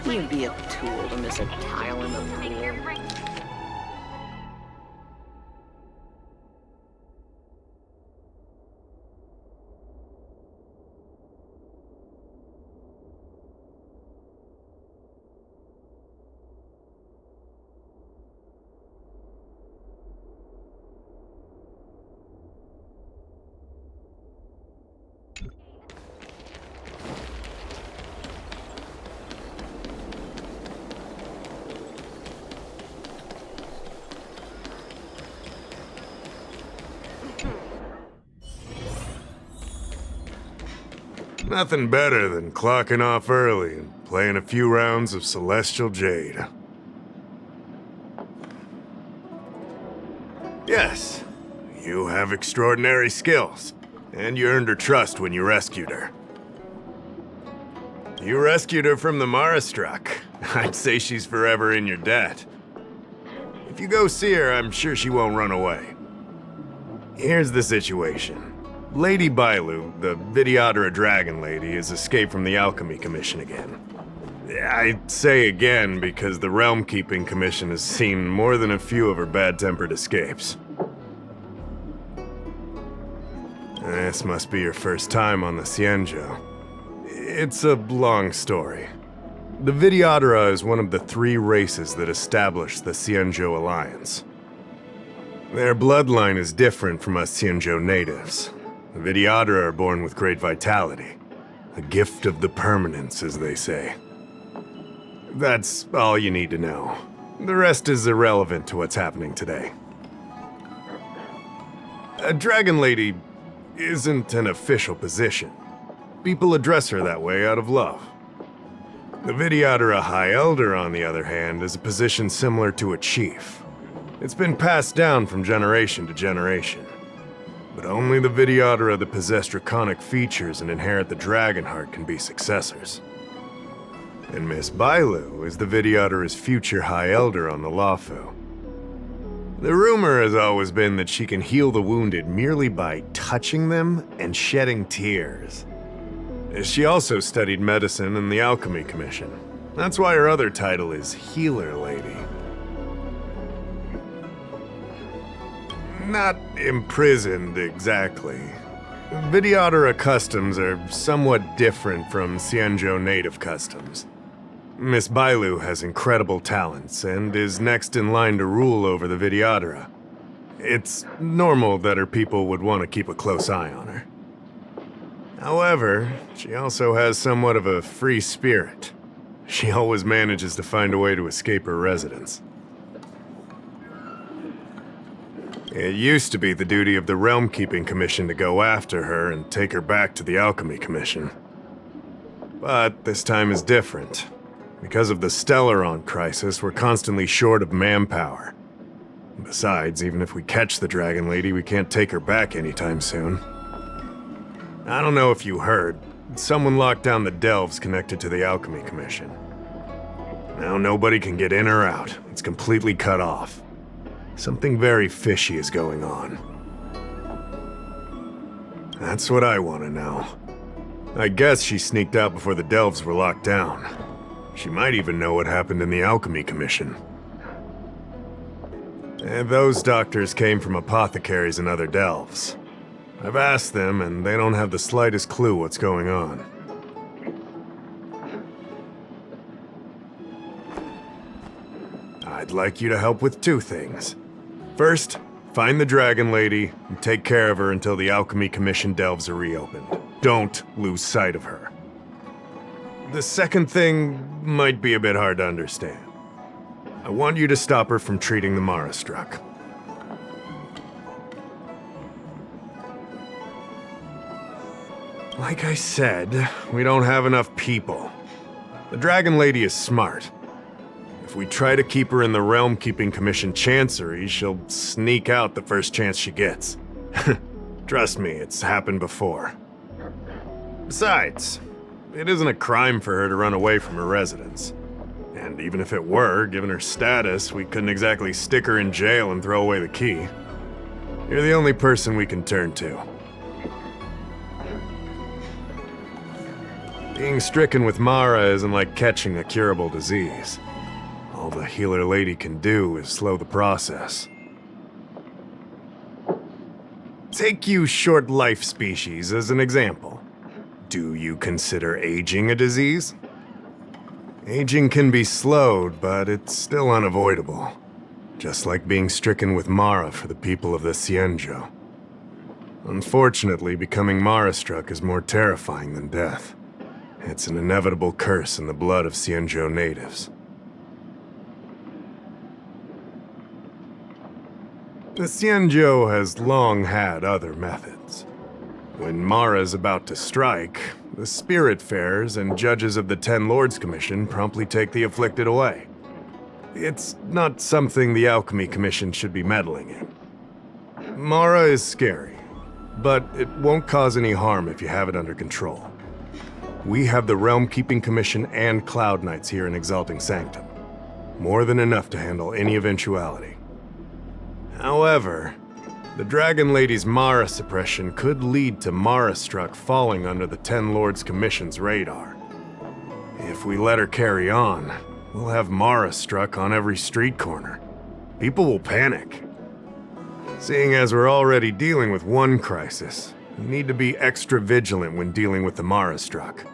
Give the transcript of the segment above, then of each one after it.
You'd be a tool to miss a tile in the pool. Nothing better than clocking off early and playing a few rounds of Celestial Jade. Yes, you have extraordinary skills, and you earned her trust when you rescued her. You rescued her from the Marastruck. I'd say she's forever in your debt. If you go see her, I'm sure she won't run away. Here's the situation. Lady Bailu, the Vidyadhara Dragon Lady, has escaped from the Alchemy Commission again. I say again because the Realm Keeping Commission has seen more than a few of her bad-tempered escapes. This must be your first time on the Xianzhou. It's a long story. The Vidyadhara is one of the 3 races that established the Xianzhou Alliance. Their bloodline is different from us Xianzhou natives. The Vidyadhara are born with great vitality. A gift of the permanence, as they say. That's all you need to know. The rest is irrelevant to what's happening today. A Dragon Lady isn't an official position. People address her that way out of love. The Vidyadhara High Elder, on the other hand, is a position similar to a chief. It's been passed down from generation to generation. But only the Vidyadhara that possess draconic features and inherit the dragon heart can be successors. And Miss Bailu is the Vidyadhara's future High Elder on the Luofu. The rumor has always been that she can heal the wounded merely by touching them and shedding tears. She also studied medicine in the Alchemy Commission. That's why her other title is Healer Lady. Not imprisoned, exactly. Vidyadhara customs are somewhat different from Xianzhou native customs. Miss Bailu has incredible talents and is next in line to rule over the Vidyadhara. It's normal that her people would want to keep a close eye on her. However, she also has somewhat of a free spirit. She always manages to find a way to escape her residence. It used to be the duty of the Realm Keeping Commission to go after her and take her back to the Alchemy Commission. But this time is different. Because of the Stellaron crisis, we're constantly short of manpower. Besides, even if we catch the Dragon Lady, we can't take her back anytime soon. I don't know if you heard, someone locked down the delves connected to the Alchemy Commission. Now nobody can get in or out. It's completely cut off. Something very fishy is going on. That's what I want to know. I guess she sneaked out before the delves were locked down. She might even know what happened in the Alchemy Commission. And those doctors came from apothecaries and other delves. I've asked them, and they don't have the slightest clue what's going on. I'd like you to help with two things. First, find the Dragon Lady and take care of her until the Alchemy Commission delves are reopened. Don't lose sight of her. The second thing might be a bit hard to understand. I want you to stop her from treating the Mara struck. Like I said, we don't have enough people. The Dragon Lady is smart. If we try to keep her in the Realm Keeping Commission Chancery, she'll sneak out the first chance she gets. Trust me, it's happened before. Besides, it isn't a crime for her to run away from her residence. And even if it were, given her status, we couldn't exactly stick her in jail and throw away the key. You're the only person we can turn to. Being stricken with Mara isn't like catching a curable disease. All the healer lady can do is slow the process. Take you short life species as an example. Do you consider aging a disease? Aging can be slowed, but it's still unavoidable. Just like being stricken with Mara for the people of the Xianzhou. Unfortunately, becoming Mara-struck is more terrifying than death. It's an inevitable curse in the blood of Xianzhou natives. The Xianzhou has long had other methods. When Mara is about to strike, the Spiritfarers and judges of the Ten Lords Commission promptly take the afflicted away. It's not something the Alchemy Commission should be meddling in. Mara is scary, but it won't cause any harm if you have it under control. We have the Realm Keeping Commission and Cloud Knights here in Exalting Sanctum. More than enough to handle any eventuality. However, the Dragon Lady's Mara suppression could lead to Mara-struck falling under the Ten Lords Commission's radar. If we let her carry on, we'll have Mara-struck on every street corner. People will panic. Seeing as we're already dealing with one crisis, we need to be extra vigilant when dealing with the Mara-struck.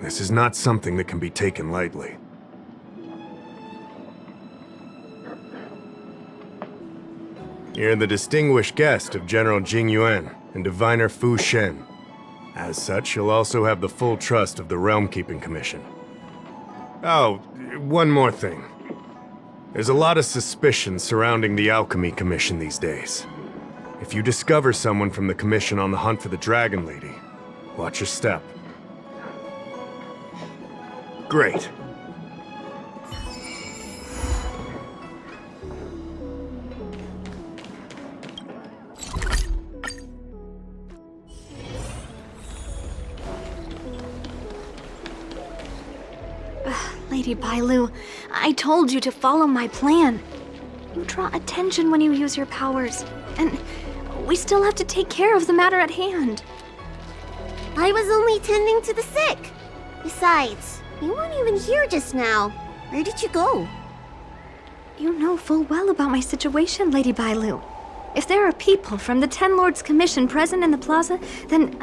This is not something that can be taken lightly. You're the distinguished guest of General Jing Yuan and Diviner Fu Shen. As such, you'll also have the full trust of the Realm Keeping Commission. Oh, one more thing. There's a lot of suspicion surrounding the Alchemy Commission these days. If you discover someone from the Commission on the hunt for the Dragon Lady, watch your step. Great. Lady Bailu, I told you to follow my plan. You draw attention when you use your powers, and we still have to take care of the matter at hand. I was only tending to the sick. Besides, you weren't even here just now. Where did you go? You know full well about my situation, Lady Bailu. If there are people from the Ten Lords Commission present in the plaza, then...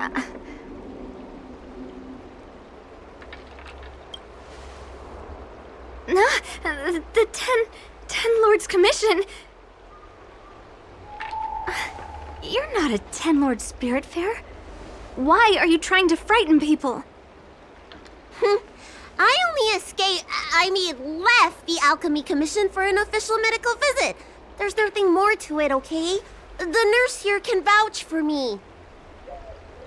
the Ten Lords Commission... You're not a Ten Lord Spiritfarer. Why are you trying to frighten people? I only left the Alchemy Commission for an official medical visit. There's nothing more to it, okay? The nurse here can vouch for me.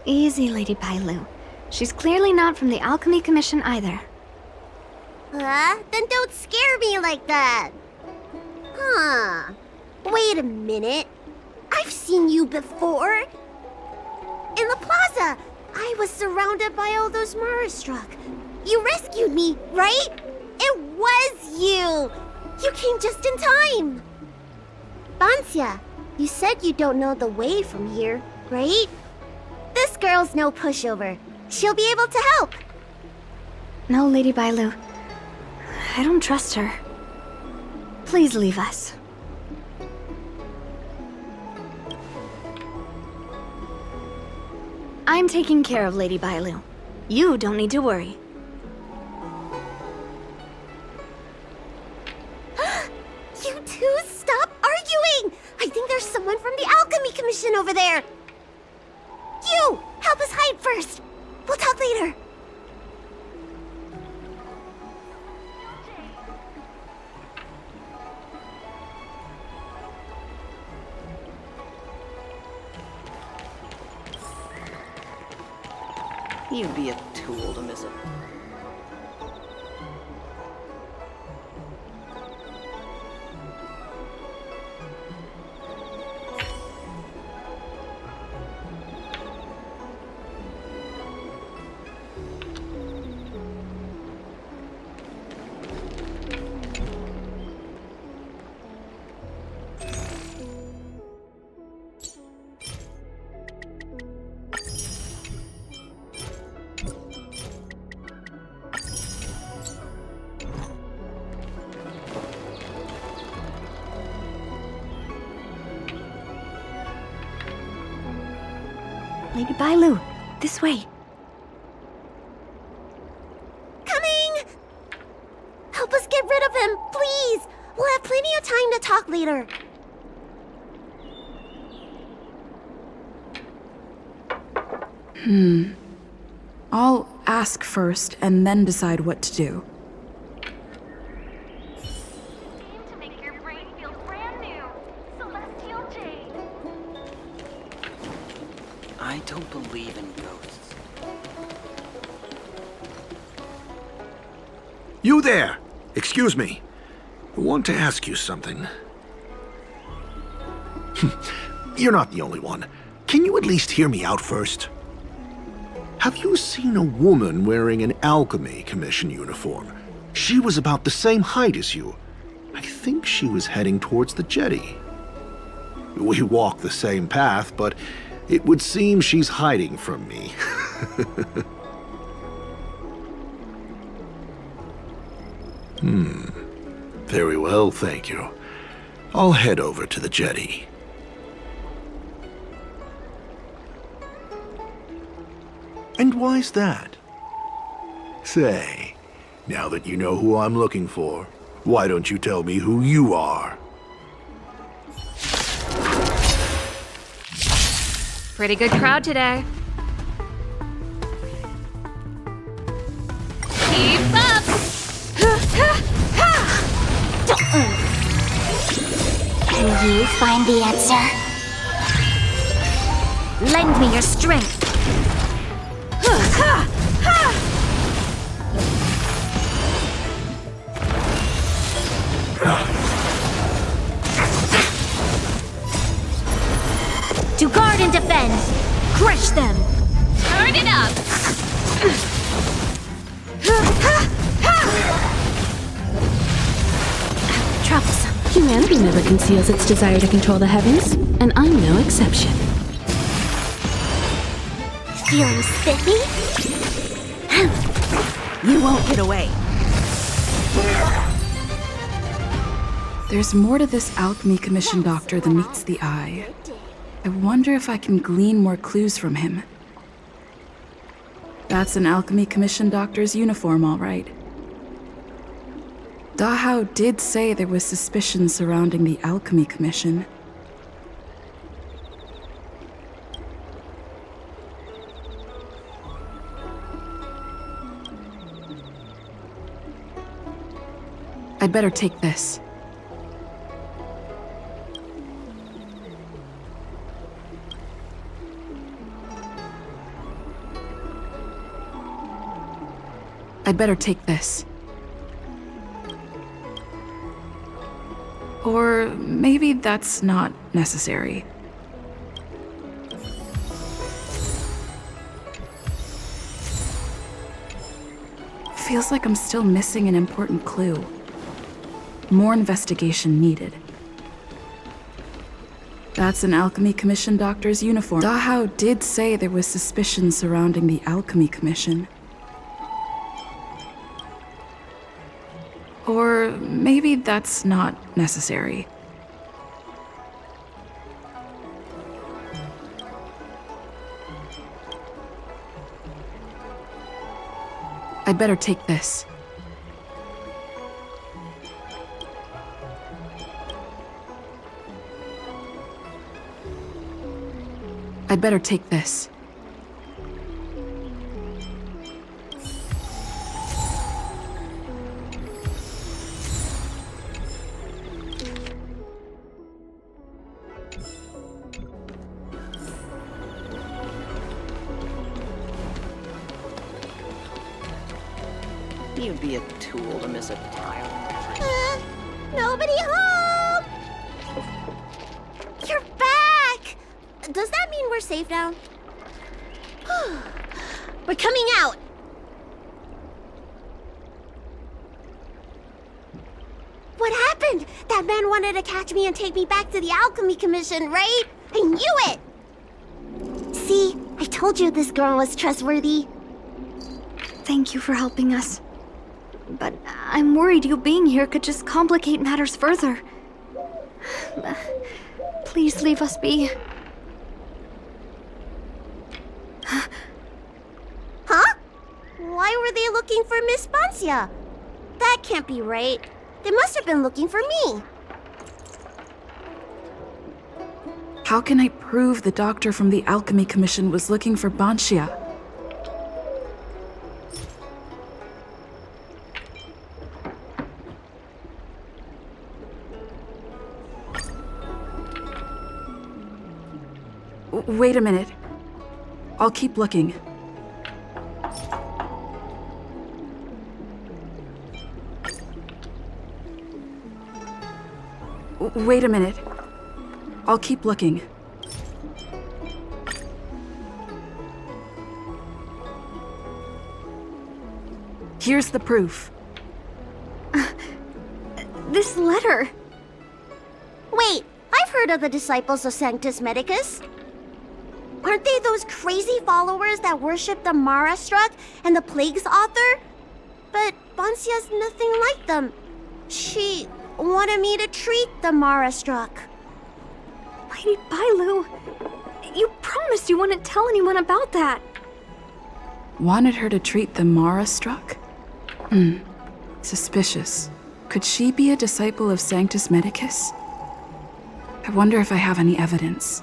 Easy, Lady Bailu. She's clearly not from the Alchemy Commission either. Then don't scare me like that. Huh. Wait a minute. I've seen you before. In the plaza, I was surrounded by all those Mara-struck. You rescued me, right? It was you! You came just in time! Banxia, you said you don't know the way from here, right? This girl's no pushover. She'll be able to help. No, Lady Bailu. I don't trust her. Please leave us. I'm taking care of Lady Bailu. You don't need to worry. there's someone from the Alchemy Commission over there. You! Help us hide first. We'll talk later. You'd be a tool to miss it. Lady Bailu, this way. Coming! Help us get rid of him, please! We'll have plenty of time to talk later. I'll ask first and then decide what to do. To make your brain feel brand new. Celestial Jade. I don't believe in ghosts. You there! Excuse me. I want to ask you something. You're not the only one. Can you at least hear me out first? Have you seen a woman wearing an Alchemy Commission uniform? She was about the same height as you. I think she was heading towards the jetty. We walk the same path, but it would seem she's hiding from me. Very well, thank you. I'll head over to the jetty. And why's that? Say, now that you know who I'm looking for, why don't you tell me who you are? Pretty good crowd today. Keep up! Can you find the answer? Lend me your strength. To guard and defend! Crush them! Turn it up! Troublesome. Humanity never conceals its desire to control the heavens, and I'm no exception. Feeling spiffy? You won't get away. There's more to this Alchemy Commission doctor than meets the eye. I wonder if I can glean more clues from him. That's an Alchemy Commission doctor's uniform, all right. Dahao did say there was suspicion surrounding the Alchemy Commission. I'd better take this. I'd better take this. Or maybe that's not necessary. Feels like I'm still missing an important clue. More investigation needed. That's an Alchemy Commission doctor's uniform. Dahao did say there was suspicion surrounding the Alchemy Commission. Or maybe that's not necessary. I'd better take this. I'd better take this. You'd be a tool to miss a tile. Nobody home! You're back! Does that mean we're safe now? We're coming out! What happened? That man wanted to catch me and take me back to the Alchemy Commission, right? I knew it! See, I told you this girl was trustworthy. Thank you for helping us. But I'm worried you being here could just complicate matters further. Please leave us be. Huh? Why were they looking for Miss Bancia? That can't be right. They must have been looking for me. How can I prove the doctor from the Alchemy Commission was looking for Bancia? Wait a minute. I'll keep looking. Wait a minute. I'll keep looking. Here's the proof. This letter. Wait, I've heard of the Disciples of Sanctus Medicus. Aren't they those crazy followers that worship the Mara-struck and the Plague's author? But Bancia's nothing like them. She wanted me to treat the Mara-struck. Lady Bailu, you promised you wouldn't tell anyone about that. Wanted her to treat the Mara-struck? Suspicious. Could she be a disciple of Sanctus Medicus? I wonder if I have any evidence.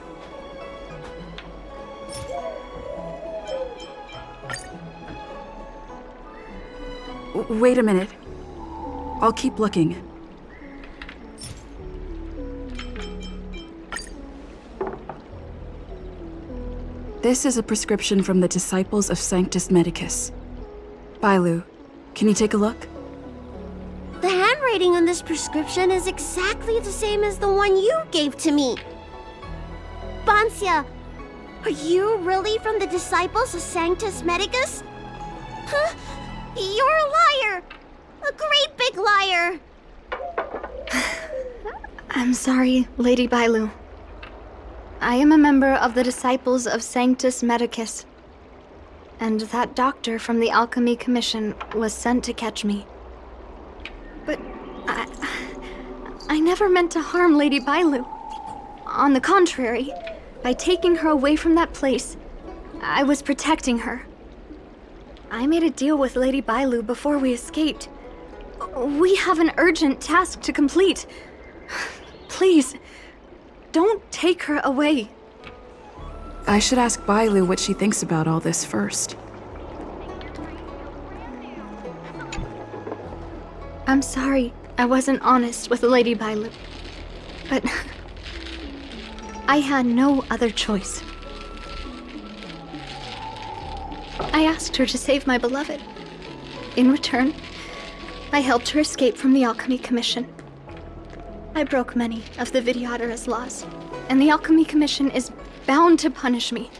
Wait a minute. I'll keep looking. This is a prescription from the Disciples of Sanctus Medicus. Bailu, can you take a look? The handwriting on this prescription is exactly the same as the one you gave to me. Bancia, are you really from the Disciples of Sanctus Medicus? Huh? You're a liar! A great big liar! I'm sorry, Lady Bailu. I am a member of the Disciples of Sanctus Medicus, and that doctor from the Alchemy Commission was sent to catch me. But I never meant to harm Lady Bailu. On the contrary, by taking her away from that place, I was protecting her. I made a deal with Lady Bailu before we escaped. We have an urgent task to complete. Please, don't take her away. I should ask Bailu what she thinks about all this first. I'm sorry I wasn't honest with Lady Bailu, but I had no other choice. I asked her to save my beloved. In return, I helped her escape from the Alchemy Commission. I broke many of the Vidyadhara's laws, and the Alchemy Commission is bound to punish me.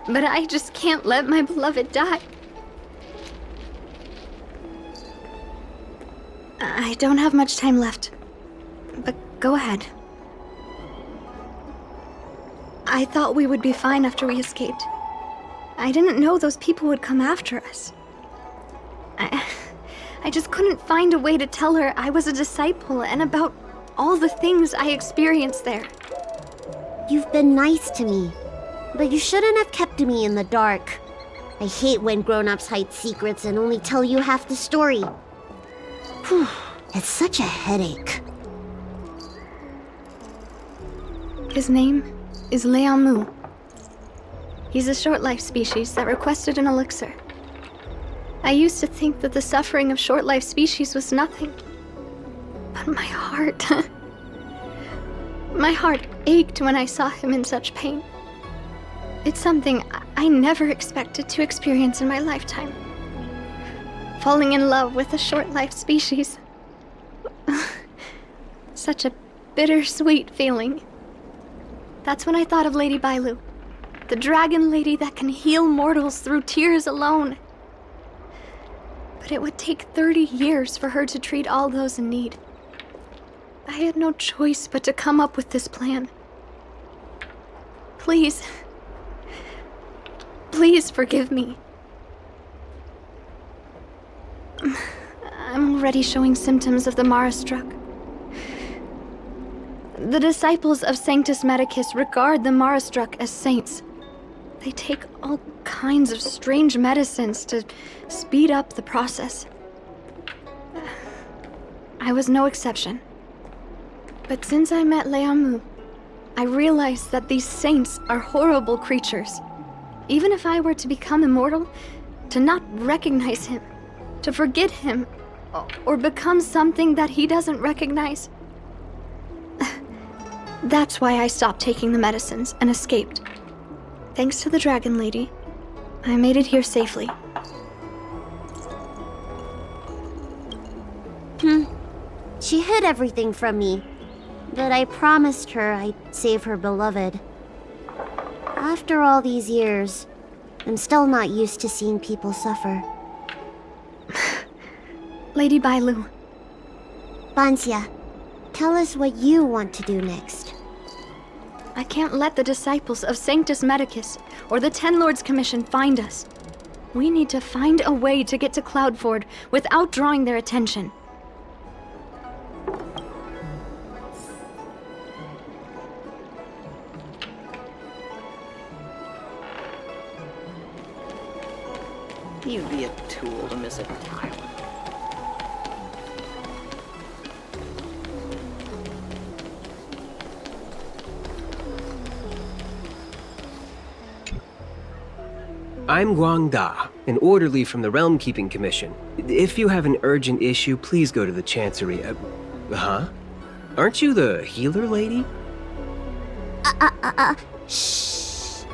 But I just can't let my beloved die. I don't have much time left, but go ahead. I thought we would be fine after we escaped. I didn't know those people would come after us. I just couldn't find a way to tell her I was a disciple and about all the things I experienced there. You've been nice to me, but you shouldn't have kept me in the dark. I hate when grown-ups hide secrets and only tell you half the story. Whew, it's such a headache. His name is Leamu. He's a short-life species that requested an elixir. I used to think that the suffering of short-life species was nothing. But my heart... my heart ached when I saw him in such pain. It's something I never expected to experience in my lifetime. Falling in love with a short-life species. Such a bittersweet feeling. That's when I thought of Lady Bailu, the dragon lady that can heal mortals through tears alone. But it would take 30 years for her to treat all those in need. I had no choice but to come up with this plan. Please. Please forgive me. I'm already showing symptoms of the Mara struck. The disciples of Sanctus Medicus regard the Mara struck as saints. They take all kinds of strange medicines to speed up the process. I was no exception. But since I met Leamu, I realized that these saints are horrible creatures. Even if I were to become immortal, to not recognize him, to forget him, or become something that he doesn't recognize. That's why I stopped taking the medicines and escaped. Thanks to the Dragon Lady, I made it here safely. She hid everything from me, but I promised her I'd save her beloved. After all these years, I'm still not used to seeing people suffer. Lady Bailu. Bansia, tell us what you want to do next. I can't let the disciples of Sanctus Medicus or the Ten Lords Commission find us. We need to find a way to get to Cloudford without drawing their attention. You'd be a tool to miss a tile. I'm Guang Da, an orderly from the Realm Keeping Commission. If you have an urgent issue, please go to the Chancery. Huh? Aren't you the healer lady? Shh.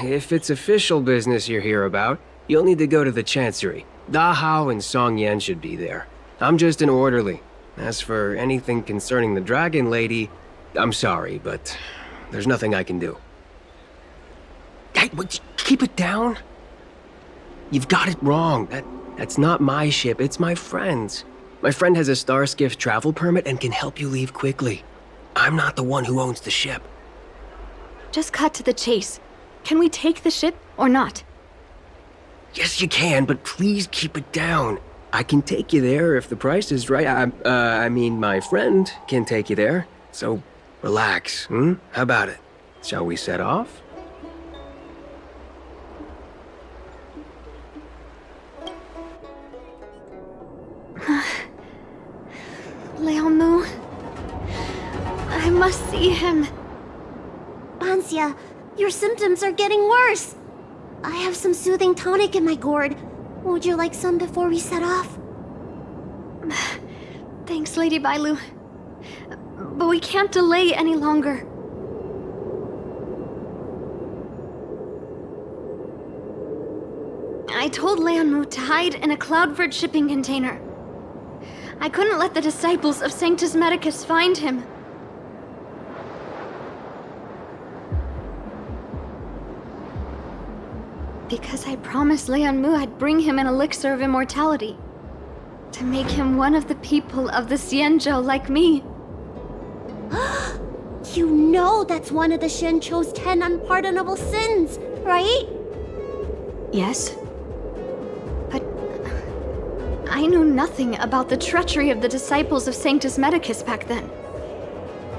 If it's official business you're here about, you'll need to go to the Chancery. Da Hao and Song Yan should be there. I'm just an orderly. As for anything concerning the Dragon Lady, I'm sorry, but there's nothing I can do. Hey, keep it down. You've got it wrong. That's not my ship, it's my friend's. My friend has a Starskiff travel permit and can help you leave quickly. I'm not the one who owns the ship. Just cut to the chase. Can we take the ship or not? Yes, you can, but please keep it down. I can take you there if the price is right. I mean, my friend can take you there. So, relax, How about it? Shall we set off? Leamu. I must see him. Bansia, your symptoms are getting worse. I have some soothing tonic in my gourd. Would you like some before we set off? Thanks, Lady Bailu. But we can't delay any longer. I told Leamu to hide in a Cloudford shipping container. I couldn't let the disciples of Sanctus Medicus find him. Because I promised Leamu I'd bring him an elixir of immortality. To make him one of the people of the Xianzhou like me. You know that's one of the Shenchou's 10 unpardonable sins, right? Yes. But I knew nothing about the treachery of the disciples of Sanctus Medicus back then.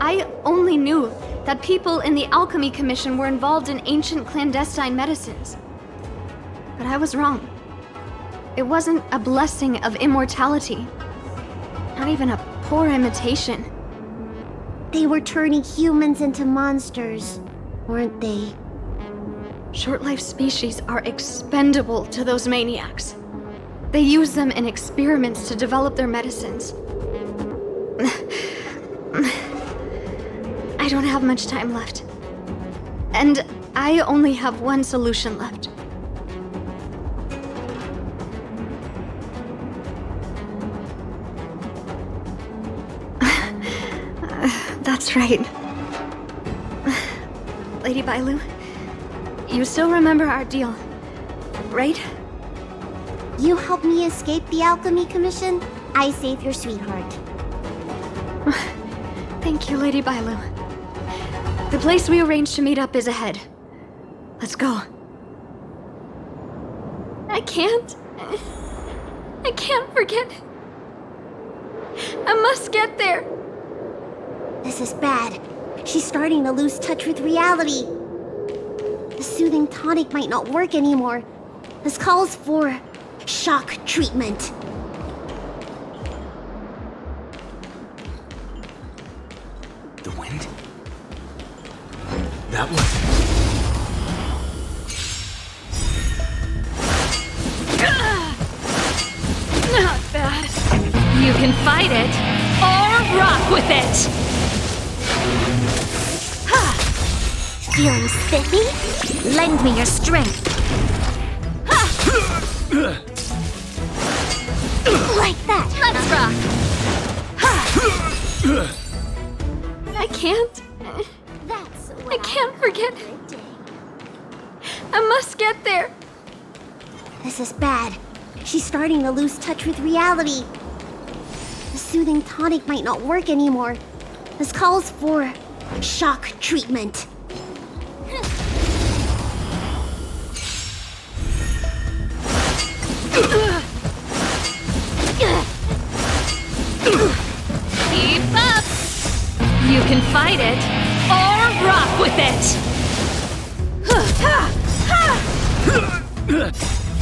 I only knew that people in the Alchemy Commission were involved in ancient clandestine medicines. But I was wrong. It wasn't a blessing of immortality. Not even a poor imitation. They were turning humans into monsters, weren't they? Short-lived species are expendable to those maniacs. They use them in experiments to develop their medicines. I don't have much time left. And I only have one solution left. That's right. Lady Bailu, you still remember our deal, right? You helped me escape the Alchemy Commission, I save your sweetheart. Thank you, Lady Bailu. The place we arranged to meet up is ahead. Let's go. I can't forget. I must get there. This is bad. She's starting to lose touch with reality. The soothing tonic might not work anymore. This calls for shock treatment. The wind? That was... Not bad. You can fight it, or rock with it! Feeling spiffy? Lend me your strength. Like that. Let's rock! I can't. That's I can't forget. I must get there. This is bad. She's starting to lose touch with reality. The soothing tonic might not work anymore. This calls for shock treatment. Keep up! You can fight it, or rock with it!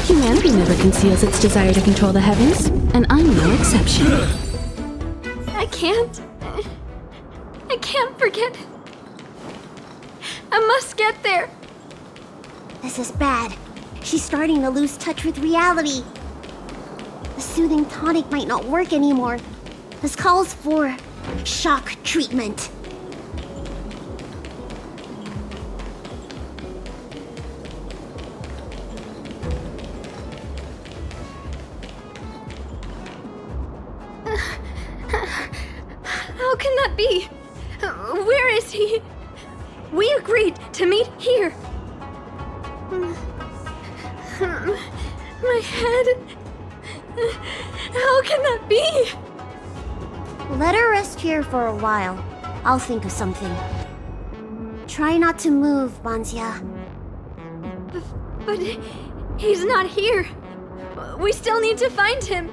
Humanity never conceals its desire to control the heavens, and I'm no exception. I can't forget. I must get there. This is bad. She's starting to lose touch with reality. The soothing tonic might not work anymore. This calls for shock treatment. How can that be? Where is he? We agreed to meet here. My head. How can that be? Let her rest here for a while. I'll think of something. Try not to move, Banzia. But he's not here. We still need to find him.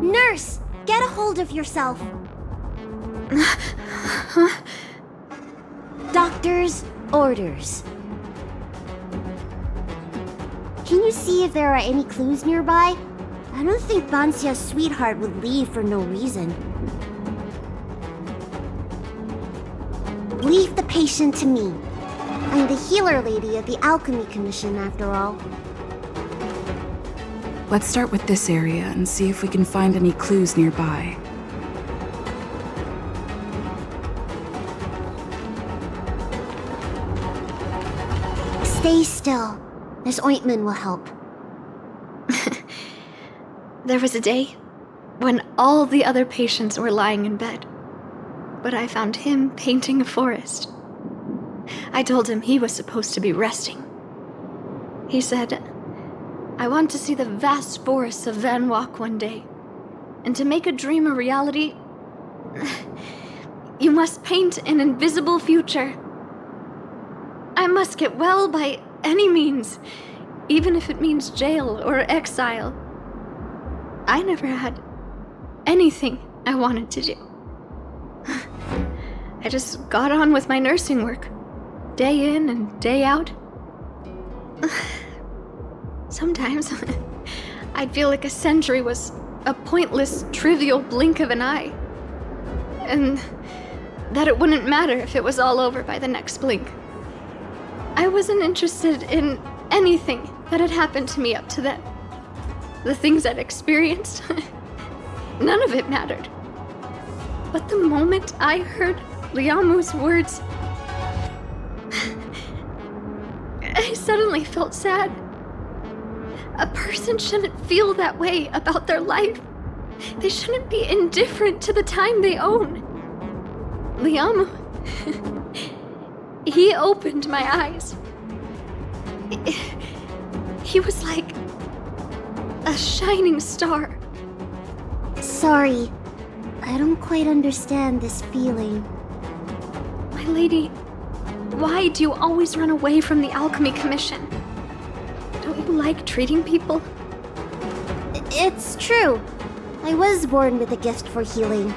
Nurse, get a hold of yourself. Doctor's orders. Can you see if there are any clues nearby? I don't think Banzia's sweetheart would leave for no reason. Leave the patient to me. I'm the healer lady of the Alchemy Commission, after all. Let's start with this area and see if we can find any clues nearby. Stay still. This ointment will help. There was a day when all the other patients were lying in bed, but I found him painting a forest. I told him he was supposed to be resting. He said, I want to see the vast forests of Van Wok one day, and to make a dream a reality, you must paint an invisible future. I must get well by any means, even if it means jail or exile. I never had anything I wanted to do. I just got on with my nursing work, day in and day out. Sometimes I'd feel like a century was a pointless, trivial blink of an eye. And that it wouldn't matter if it was all over by the next blink. I wasn't interested in anything that had happened to me up to then. The things I'd experienced, none of it mattered. But the moment I heard Liamu's words, I suddenly felt sad. A person shouldn't feel that way about their life. They shouldn't be indifferent to the time they own. Liamu, he opened my eyes. He was like a shining star. Sorry, I don't quite understand this feeling. My lady, why do you always run away from the Alchemy Commission? Don't you like treating people? It's true. I was born with a gift for healing.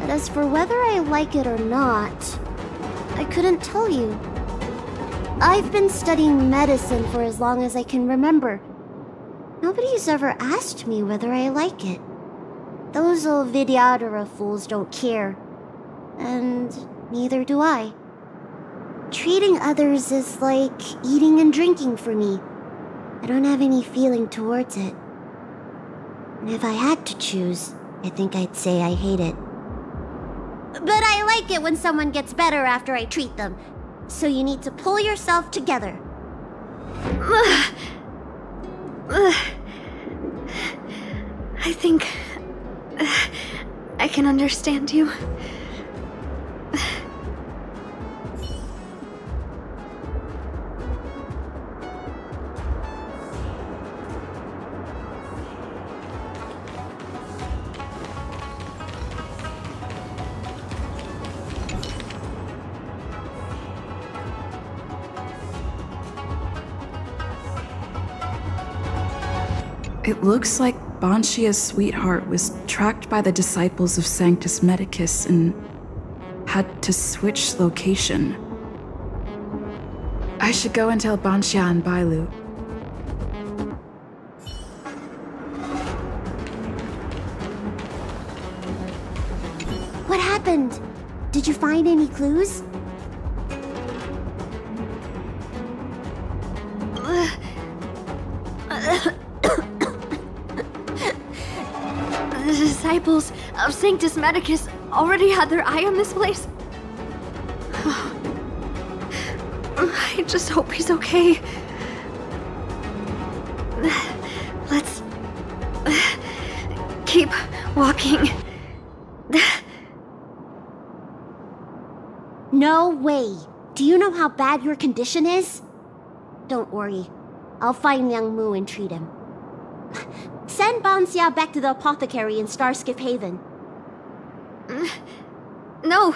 But as for whether I like it or not, I couldn't tell you. I've been studying medicine for as long as I can remember. Nobody's ever asked me whether I like it. Those old Vidyadhara fools don't care. And neither do I. Treating others is like eating and drinking for me. I don't have any feeling towards it. And if I had to choose, I think I'd say I hate it. But I like it when someone gets better after I treat them. So you need to pull yourself together. I think I can understand you. It looks like Banshia's sweetheart was tracked by the disciples of Sanctus Medicus and had to switch location. I should go and tell Banshia and Bailu. What happened? Did you find any clues? The disciples of Sanctus Medicus already had their eye on this place. I just hope he's okay. Let's keep walking. No way. Do you know how bad your condition is? Don't worry. I'll find Young Mu and treat him. Send Banxia back to the apothecary in Starskip Haven. No.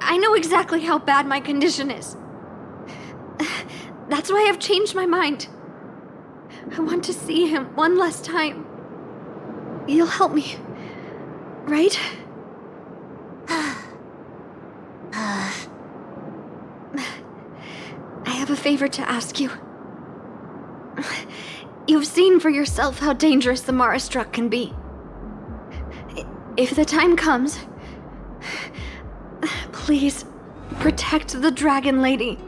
I know exactly how bad my condition is. That's why I've changed my mind. I want to see him one last time. You'll help me, right? I have a favor to ask you. You've seen for yourself how dangerous the Mara Struck can be. If the time comes, please protect the Dragon Lady.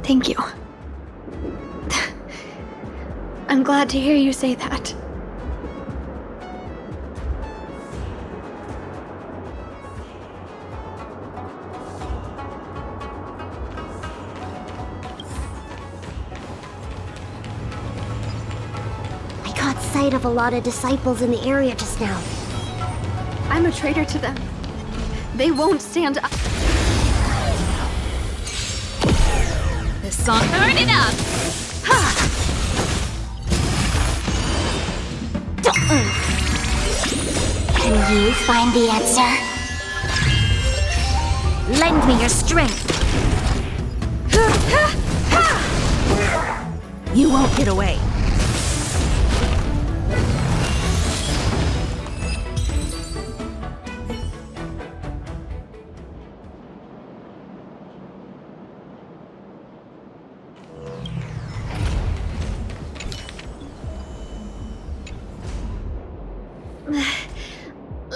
Thank you. I'm glad to hear you say that. I caught sight of a lot of disciples in the area just now. I'm a traitor to them. They won't stand up. This song, turn it up! Can you find the answer? Lend me your strength. You won't get away.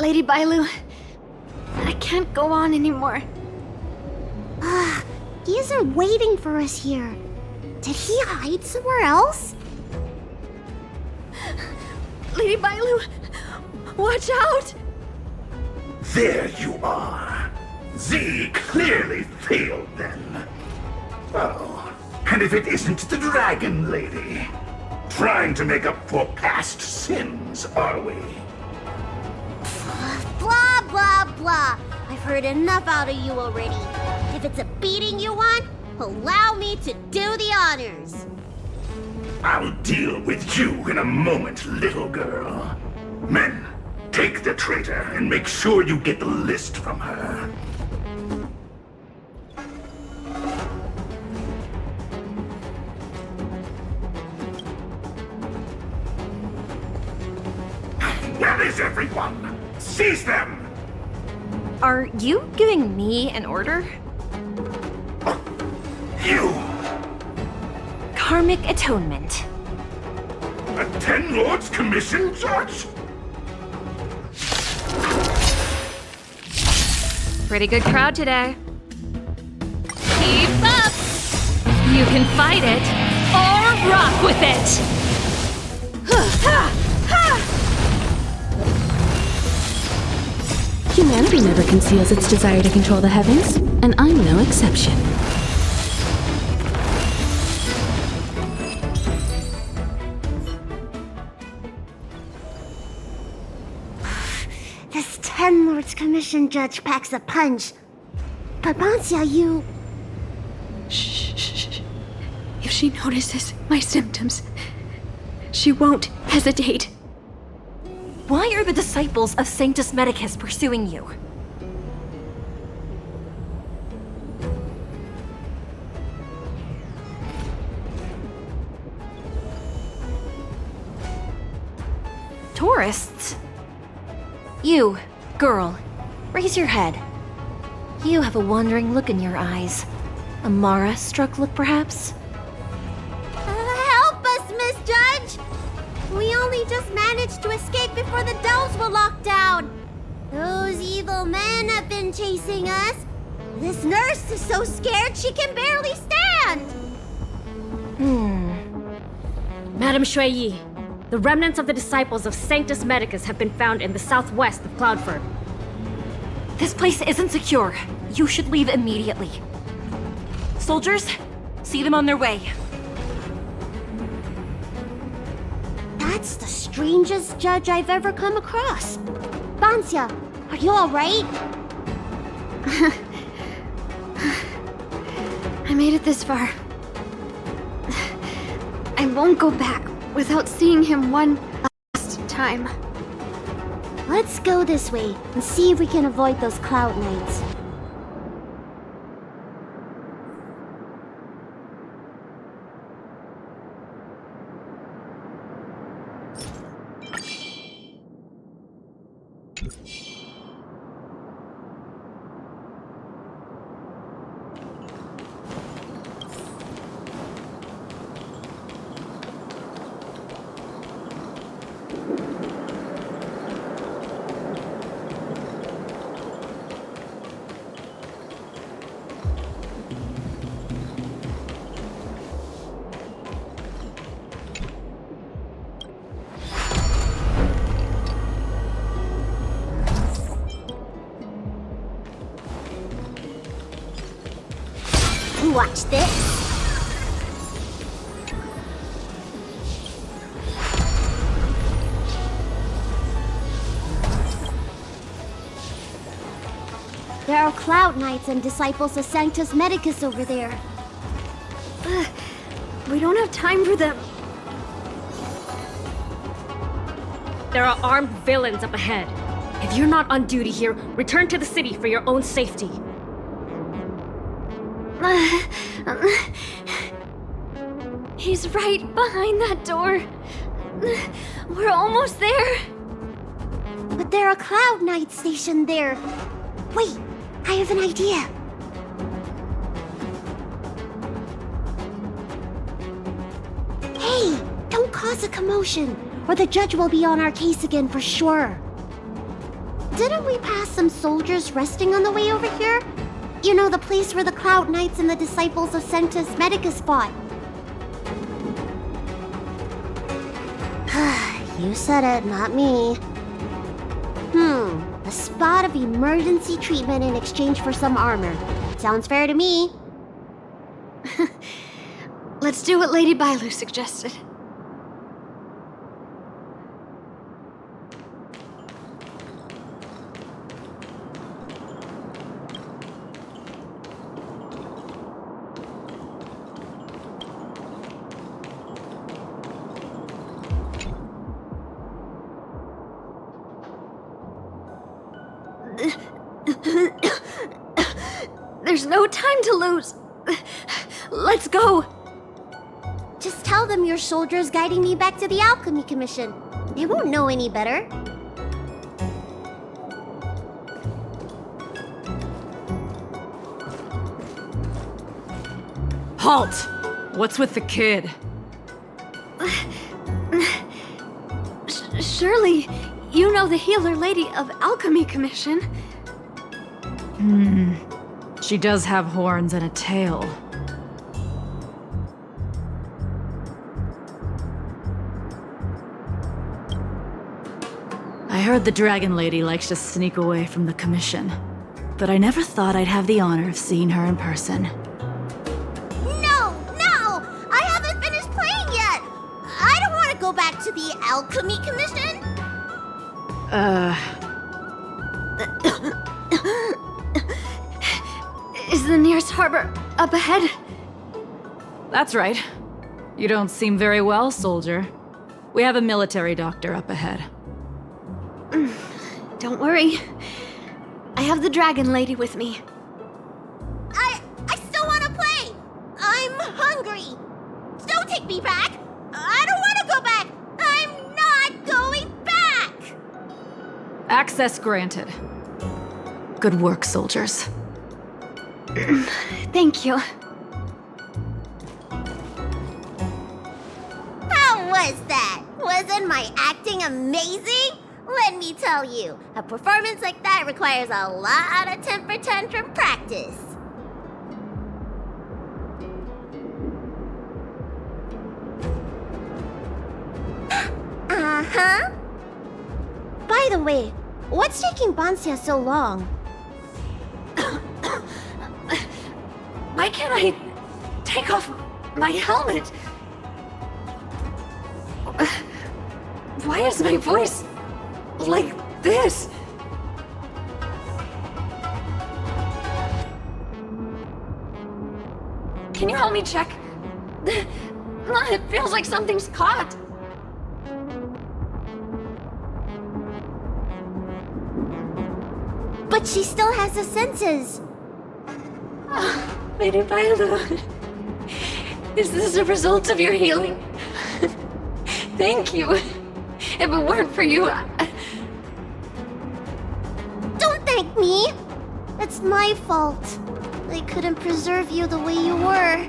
Lady Bailu, I can't go on anymore. He isn't waiting for us here. Did he hide somewhere else? Lady Bailu, watch out! There you are. Z clearly failed then. Oh, and if it isn't the Dragon Lady, trying to make up for past sins, are we? Blah, blah, blah. I've heard enough out of you already. If it's a beating you want, allow me to do the honors. I'll deal with you in a moment, little girl. Men, take the traitor and make sure you get the list from her. Where is everyone? Seize them! Are you giving me an order? You! Karmic atonement. A Ten Lords Commission judge? Pretty good crowd today. Keep up! You can fight it, or rock with it! Humanity never conceals its desire to control the heavens, and I'm no exception. This Ten Lords Commission judge packs a punch. But Bancia, you... Shh. If she notices my symptoms, she won't hesitate. Why are the disciples of Sanctus Medicus pursuing you? Tourists? You, girl, raise your head. You have a wandering look in your eyes. A Mara-struck look, perhaps? Help us, Miss Judge! We only just managed to escape before the dells were locked down. Those evil men have been chasing us. This nurse is so scared she can barely stand. Madame Shui, the remnants of the disciples of Sanctus Medicus have been found in the southwest of Cloudford. This place isn't secure. You should leave immediately. Soldiers, see them on their way. That's the strangest judge I've ever come across. Bancia, are you alright? I made it this far. I won't go back without seeing him one last time. Let's go this way and see if we can avoid those cloud knights. Watch this. There are Cloud Knights and disciples of Sanctus Medicus over there. We don't have time for them. There are armed villains up ahead. If you're not on duty here, return to the city for your own safety. He's right behind that door. We're almost there. But there are Cloud Knights stationed there. Wait, I have an idea. Hey, don't cause a commotion, or the judge will be on our case again for sure. Didn't we pass some soldiers resting on the way over here? You know, the place where the Cloud Knights and the disciples of Sanctus Medicus fought. You said it, not me. A spot of emergency treatment in exchange for some armor. Sounds fair to me. Let's do what Lady Bailu suggested. There's no time to lose. Let's go. Just tell them your soldiers guiding me back to the Alchemy Commission. They won't know any better. Halt! What's with the kid? Surely, you know the healer lady of Alchemy Commission. She does have horns and a tail. I heard the Dragon Lady likes to sneak away from the Commission, but I never thought I'd have the honor of seeing her in person. No! I haven't finished playing yet! I don't want to go back to the Alchemy Commission! Is the nearest harbor up ahead? That's right. You don't seem very well, soldier. We have a military doctor up ahead. Don't worry. I have the Dragon Lady with me. I still want to play! I'm hungry! Don't take me back! I don't want to go back! I'm not going back! Access granted. Good work, soldiers. Thank you. How was that? Wasn't my acting amazing? Let me tell you, a performance like that requires a lot of temper tantrum practice. Uh-huh. By the way, what's taking Bansia so long? Why can't I take off my helmet? Why is my voice like this? Can you help me check? It feels like something's caught. But she still has the senses. Lady Bailu, is this a result of your healing? Thank you. If it weren't for you, Don't thank me. It's my fault. I couldn't preserve you the way you were.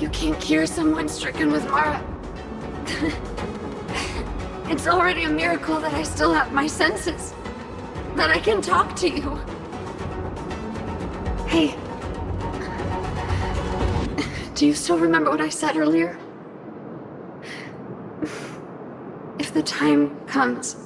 You can't cure someone stricken with Mara. It's already a miracle that I still have my senses. That I can talk to you. Hey. Do you still remember what I said earlier? If the time comes...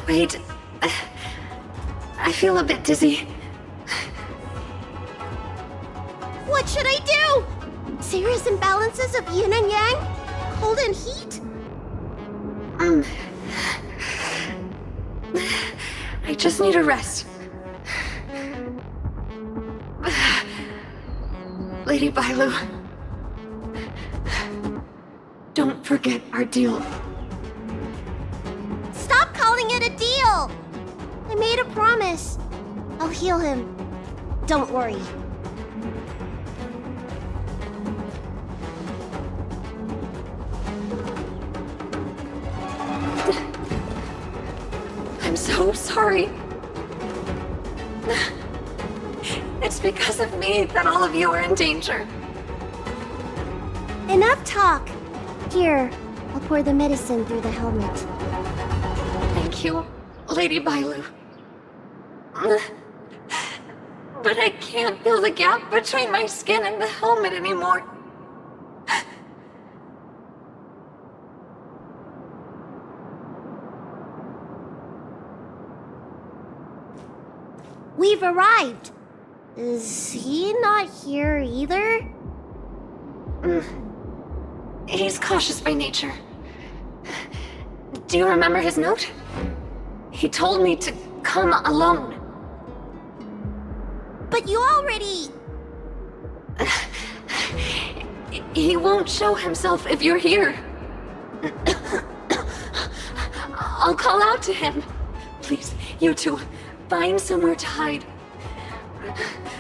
Wait. I feel a bit dizzy. What should I do? Serious imbalances of yin and yang? Cold and heat? I just need a rest. Lady Bailu, don't forget our deal. Stop calling it a deal! I made a promise. I'll heal him. Don't worry. so sorry. It's because of me that all of you are in danger. Enough talk. Here, I'll pour the medicine through the helmet. Thank you, Lady Bailu. But I can't feel the gap between my skin and the helmet anymore. We've arrived. Is he not here either? He's cautious by nature. Do you remember his note? He told me to come alone. But you already... He won't show himself if you're here. I'll call out to him. Please, you two, find somewhere to hide.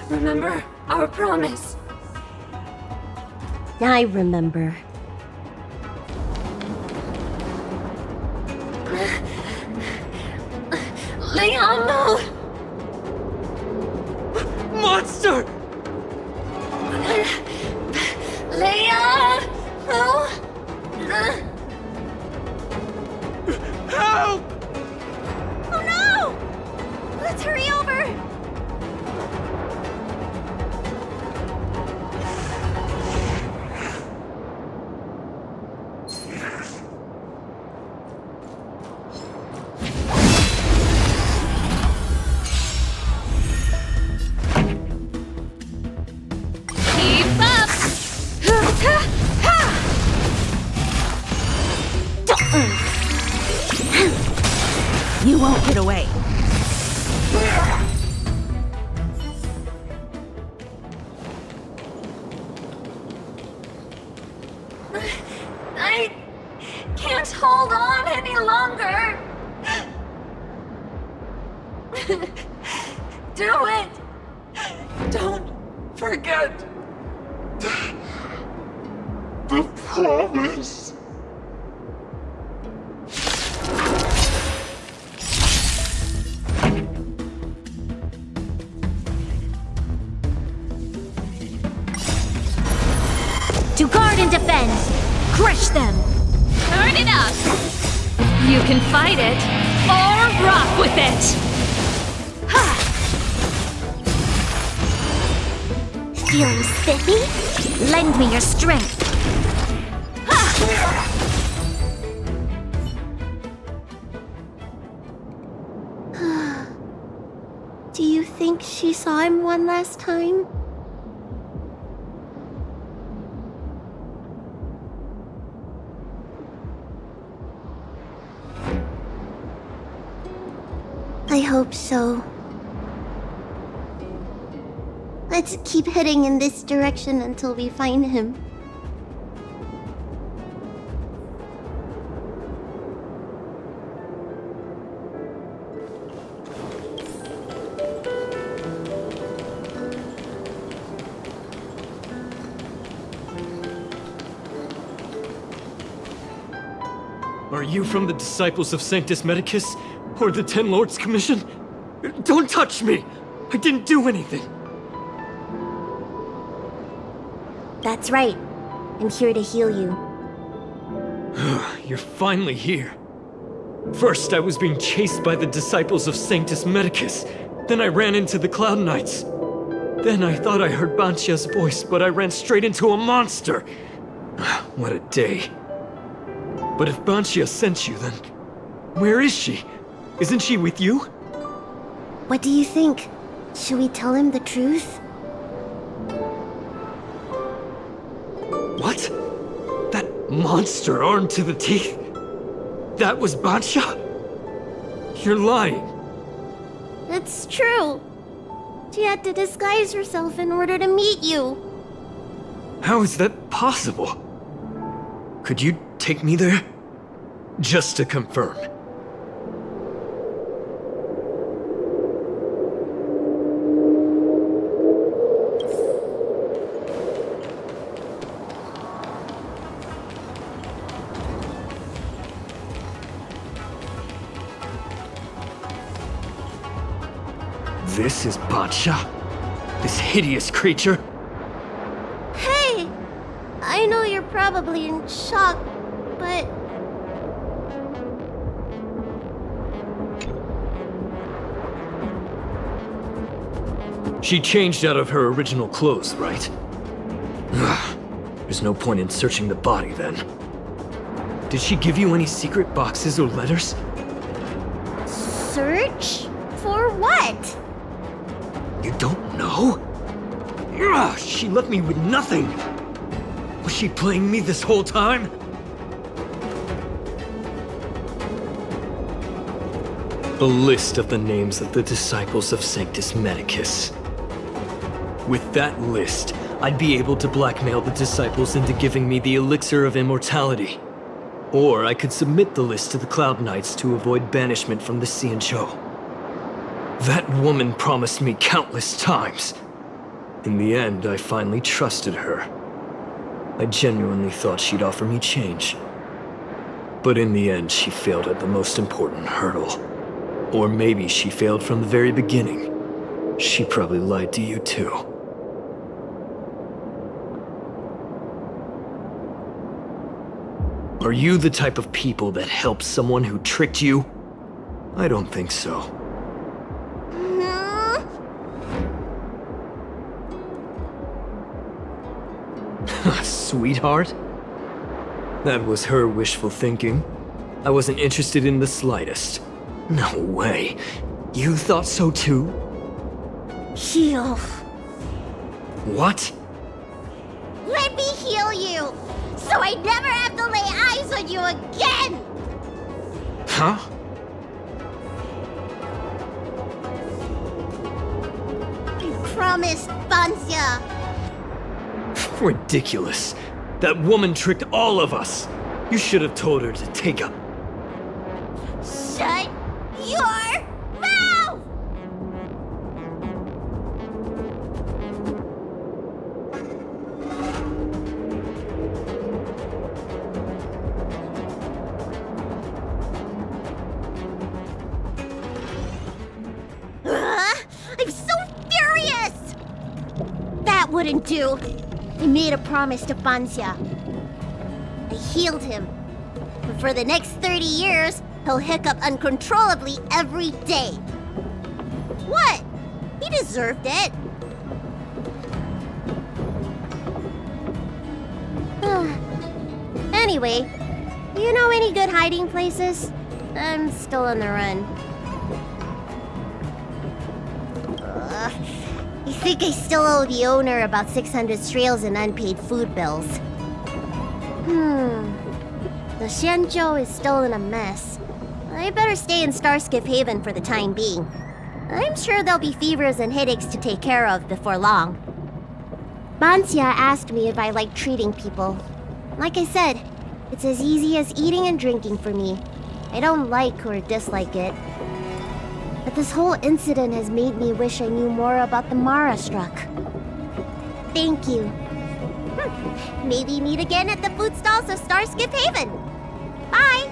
Remember our promise. I remember. Leon, no! Monster! Leon! No! Help! Oh no! Let's hurry over! You won't get away. I can't hold on any longer. Do it. Don't forget the promise. To guard and defend! Crush them! Turn it up! You can fight it, or rock with it! Feeling spiffy? Lend me your strength! Do you think she saw him one last time? I hope so. Let's keep heading in this direction until we find him. Are you from the Disciples of Sanctus Medicus? Or the Ten Lords Commission? Don't touch me! I didn't do anything! That's right. I'm here to heal you. You're finally here. First, I was being chased by the Disciples of Sanctus Medicus. Then I ran into the Cloud Knights. Then I thought I heard Banshia's voice, but I ran straight into a monster. What a day. But if Banshia sent you, then where is she? Isn't she with you? What do you think? Should we tell him the truth? What? That monster armed to the teeth? That was Banshia? You're lying. It's true. She had to disguise herself in order to meet you. How is that possible? Could you take me there? Just to confirm. This is Bacha? This hideous creature? Hey! I know you're probably in shock, but... She changed out of her original clothes, right? Ugh. There's no point in searching the body, then. Did she give you any secret boxes or letters? Search? For what? You don't know? Ugh, she left me with nothing! Was she playing me this whole time? A list of the names of the disciples of Sanctus Medicus. With that list, I'd be able to blackmail the disciples into giving me the elixir of immortality. Or I could submit the list to the Cloud Knights to avoid banishment from the Xianzhou. That woman promised me countless times. In the end, I finally trusted her. I genuinely thought she'd offer me change. But in the end, she failed at the most important hurdle. Or maybe she failed from the very beginning. She probably lied to you too. Are you the type of people that helps someone who tricked you? I don't think so. Sweetheart? That was her wishful thinking. I wasn't interested in the slightest. No way. You thought so too? Heal. What? Let me heal you, so I never have to lay eyes on you again! Huh? I promised, Bansha. Ridiculous. That woman tricked all of us. You should have told her to take a... Shut your mouth! I'm so furious! That wouldn't do. I made a promise to Bansha. I healed him. But for the next 30 years, he'll hiccup uncontrollably every day. What? He deserved it. Anyway, you know any good hiding places? I'm still on the run. I think I still owe the owner about 600 strails in unpaid food bills. The Xianzhou is still in a mess. I better stay in Starskip Haven for the time being. I'm sure there'll be fevers and headaches to take care of before long. Bansha asked me if I like treating people. Like I said, it's as easy as eating and drinking for me. I don't like or dislike it. But this whole incident has made me wish I knew more about the Mara struck. Thank you. Maybe meet again at the food stalls of Starskip Haven. Bye!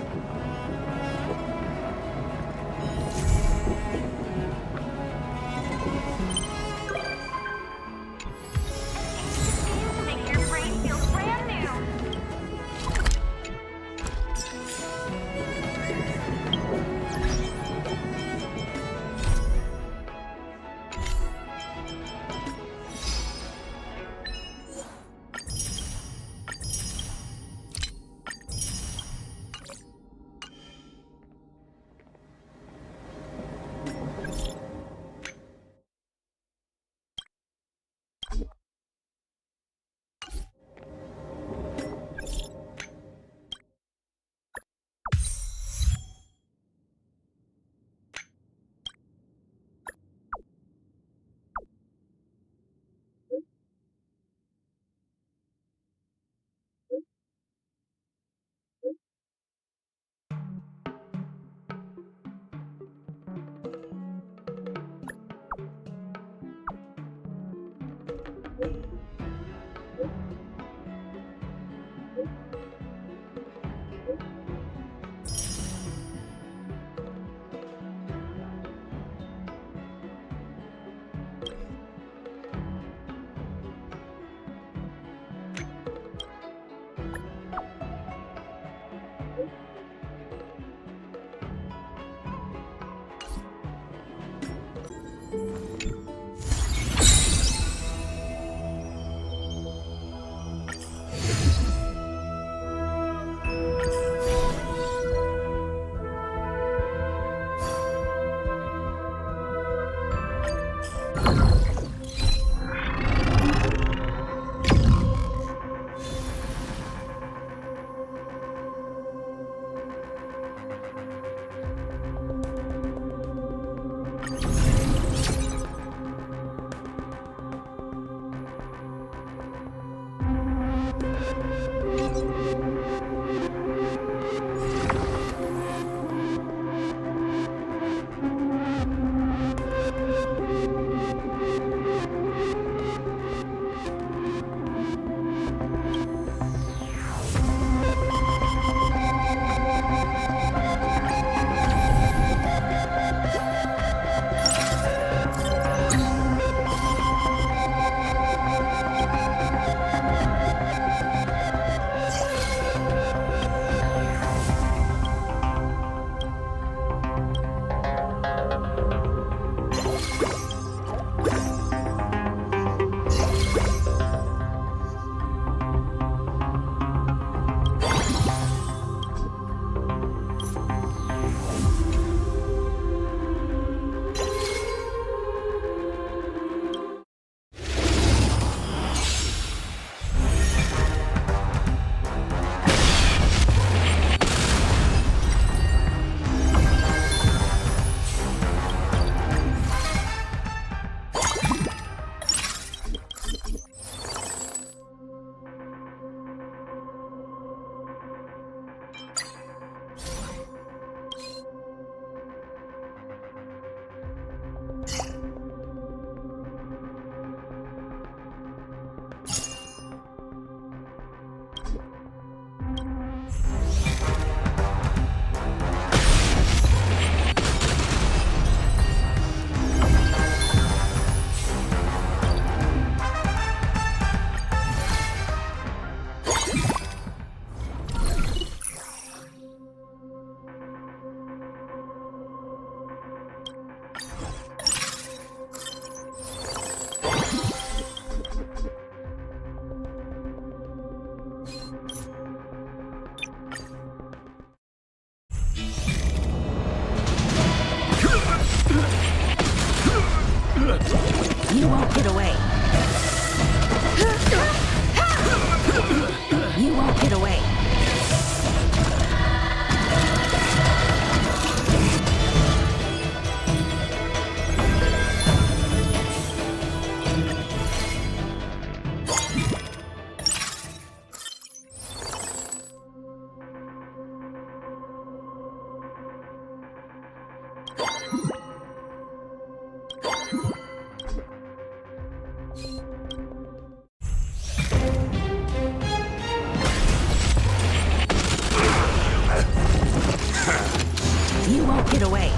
get away.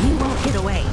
You won't get away.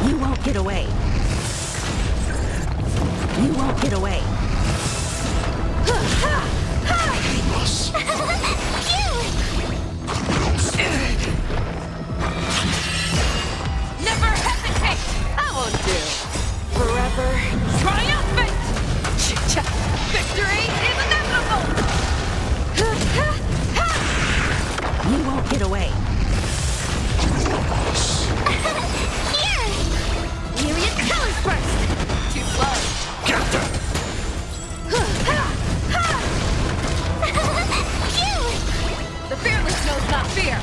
You won't get away. You won't get away. Never hesitate! That won't do. Forever triumphant! Victory is inevitable! You won't get away. Myriad colors burst! Too slow. The fearless knows not fear.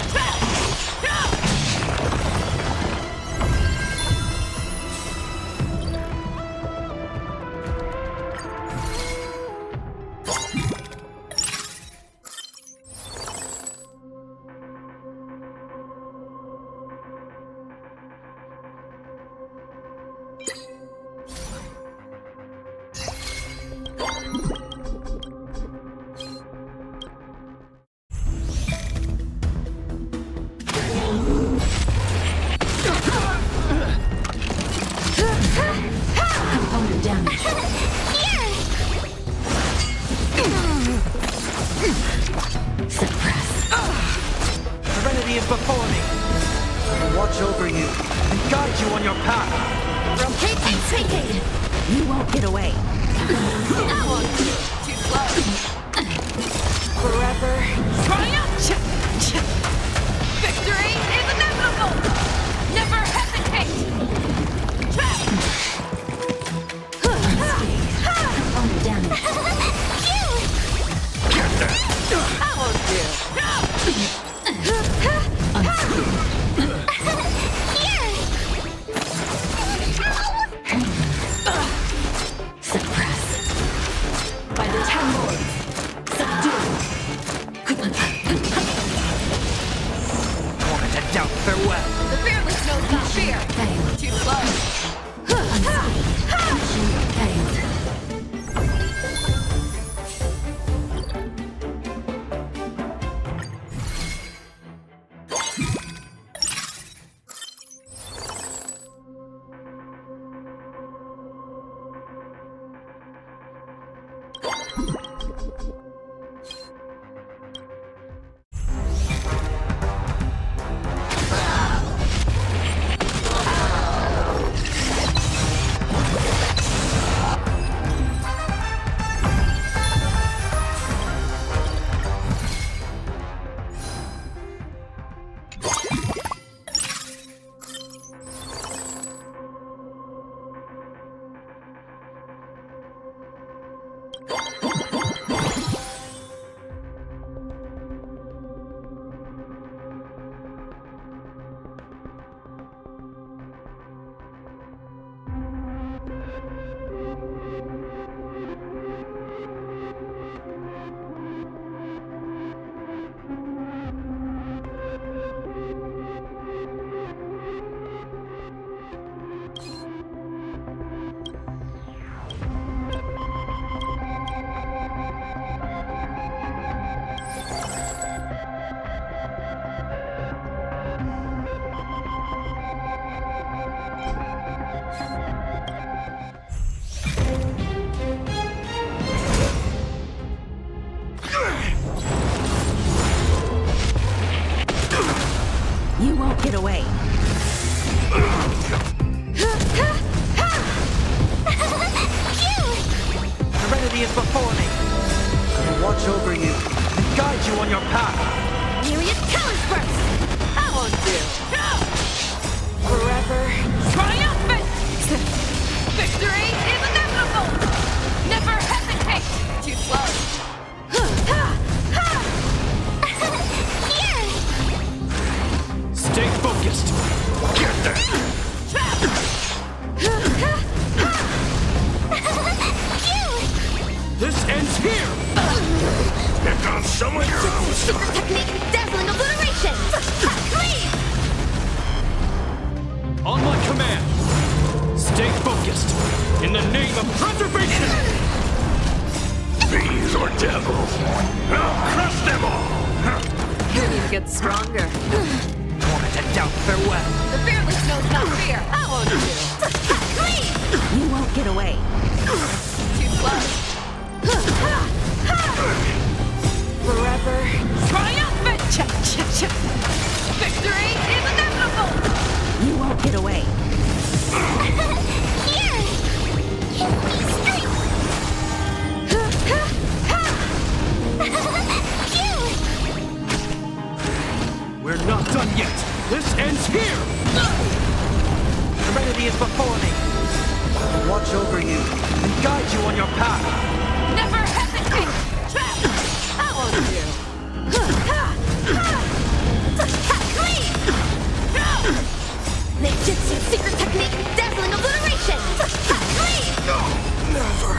Component damage. Suppress. Serenity is before me. I will watch over you and guide you on your path. Rotating, vacated. You won't get away. That won't do. Too slow. Forever triumph! Victory is inevitable! Never hesitate! Component damage. That won't do. Suppress. By the ten lords. Subdue. Moment to doubt farewell. The fearless knows not fear. Fail. Too Stay focused! In the name of preservation! Bees or devils? I'll crush them all! You need to get stronger. Wanted to doubt farewell. The fearless knows not fear. I won't do. You won't get away. Too slow. Forever triumphant! Victory is inevitable! You won't get away. Here! Give me strength! We're not done yet! This ends here! Serenity is before me. I will watch over you and guide you on your path. Never hesitate! Trap! I won't do. Ninjutsu secret technique, dazzling obliteration! Never.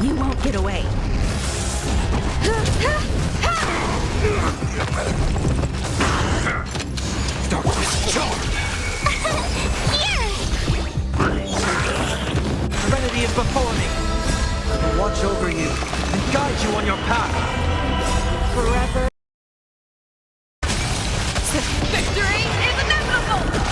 You won't get away. Darkness charm. Here! Serenity is before me. I will watch over you and guide you on your path. Forever. Victory is inevitable!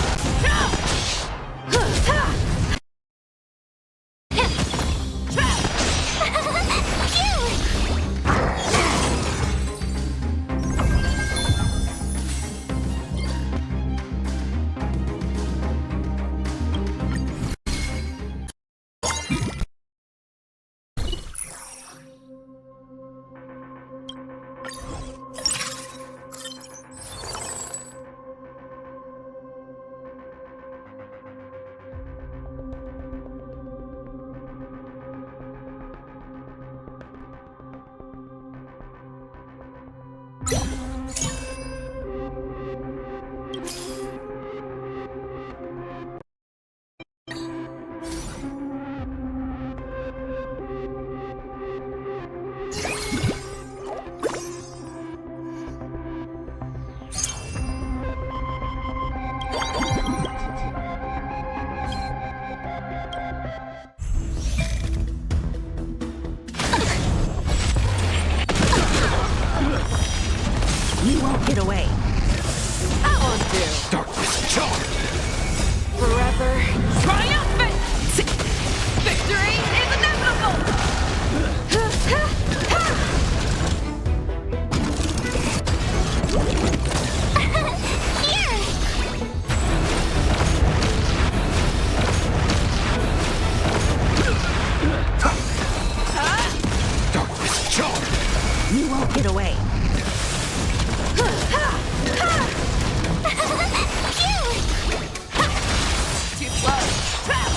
Get away. Too close. Trap!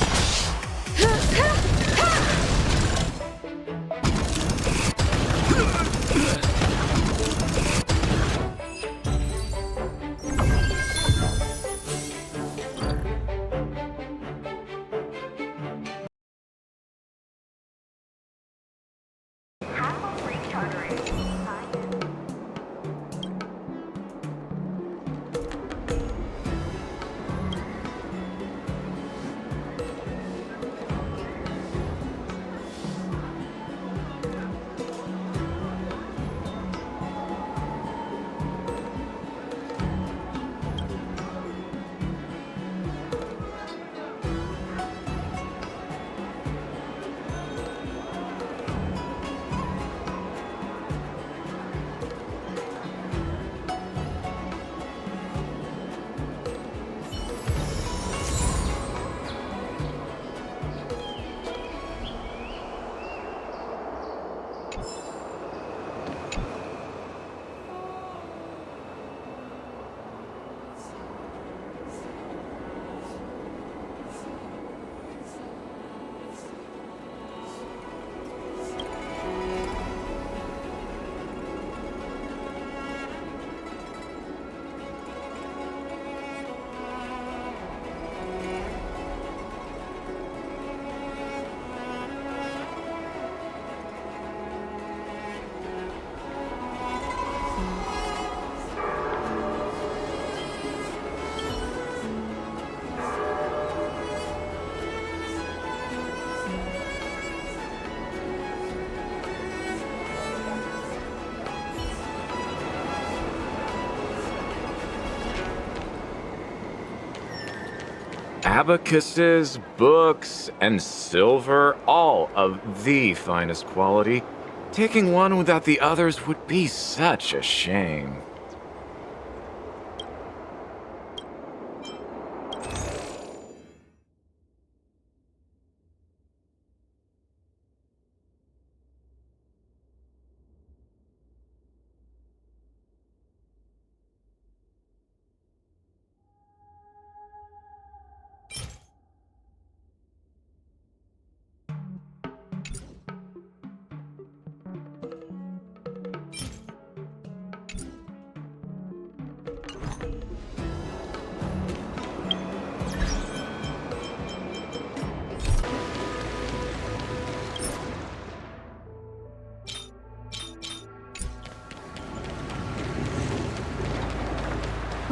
Abacuses, books, and silver, all of the finest quality. Taking one without the others would be such a shame.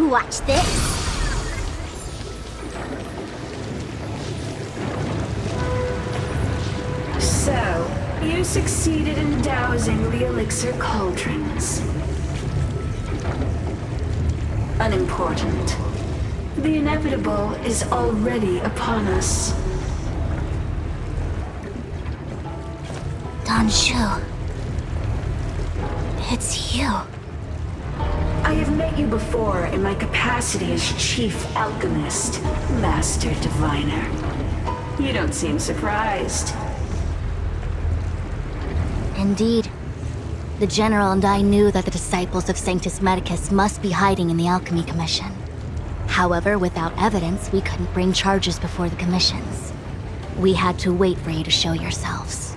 Watch this. So, you succeeded in dousing the elixir cauldrons. Unimportant. The inevitable is already upon us. Danshu. It's you. I have met you before in my capacity as Chief Alchemist, Master Diviner. You don't seem surprised. Indeed. The General and I knew that the disciples of Sanctus Medicus must be hiding in the Alchemy Commission. However, without evidence, we couldn't bring charges before the commissions. We had to wait for you to show yourselves.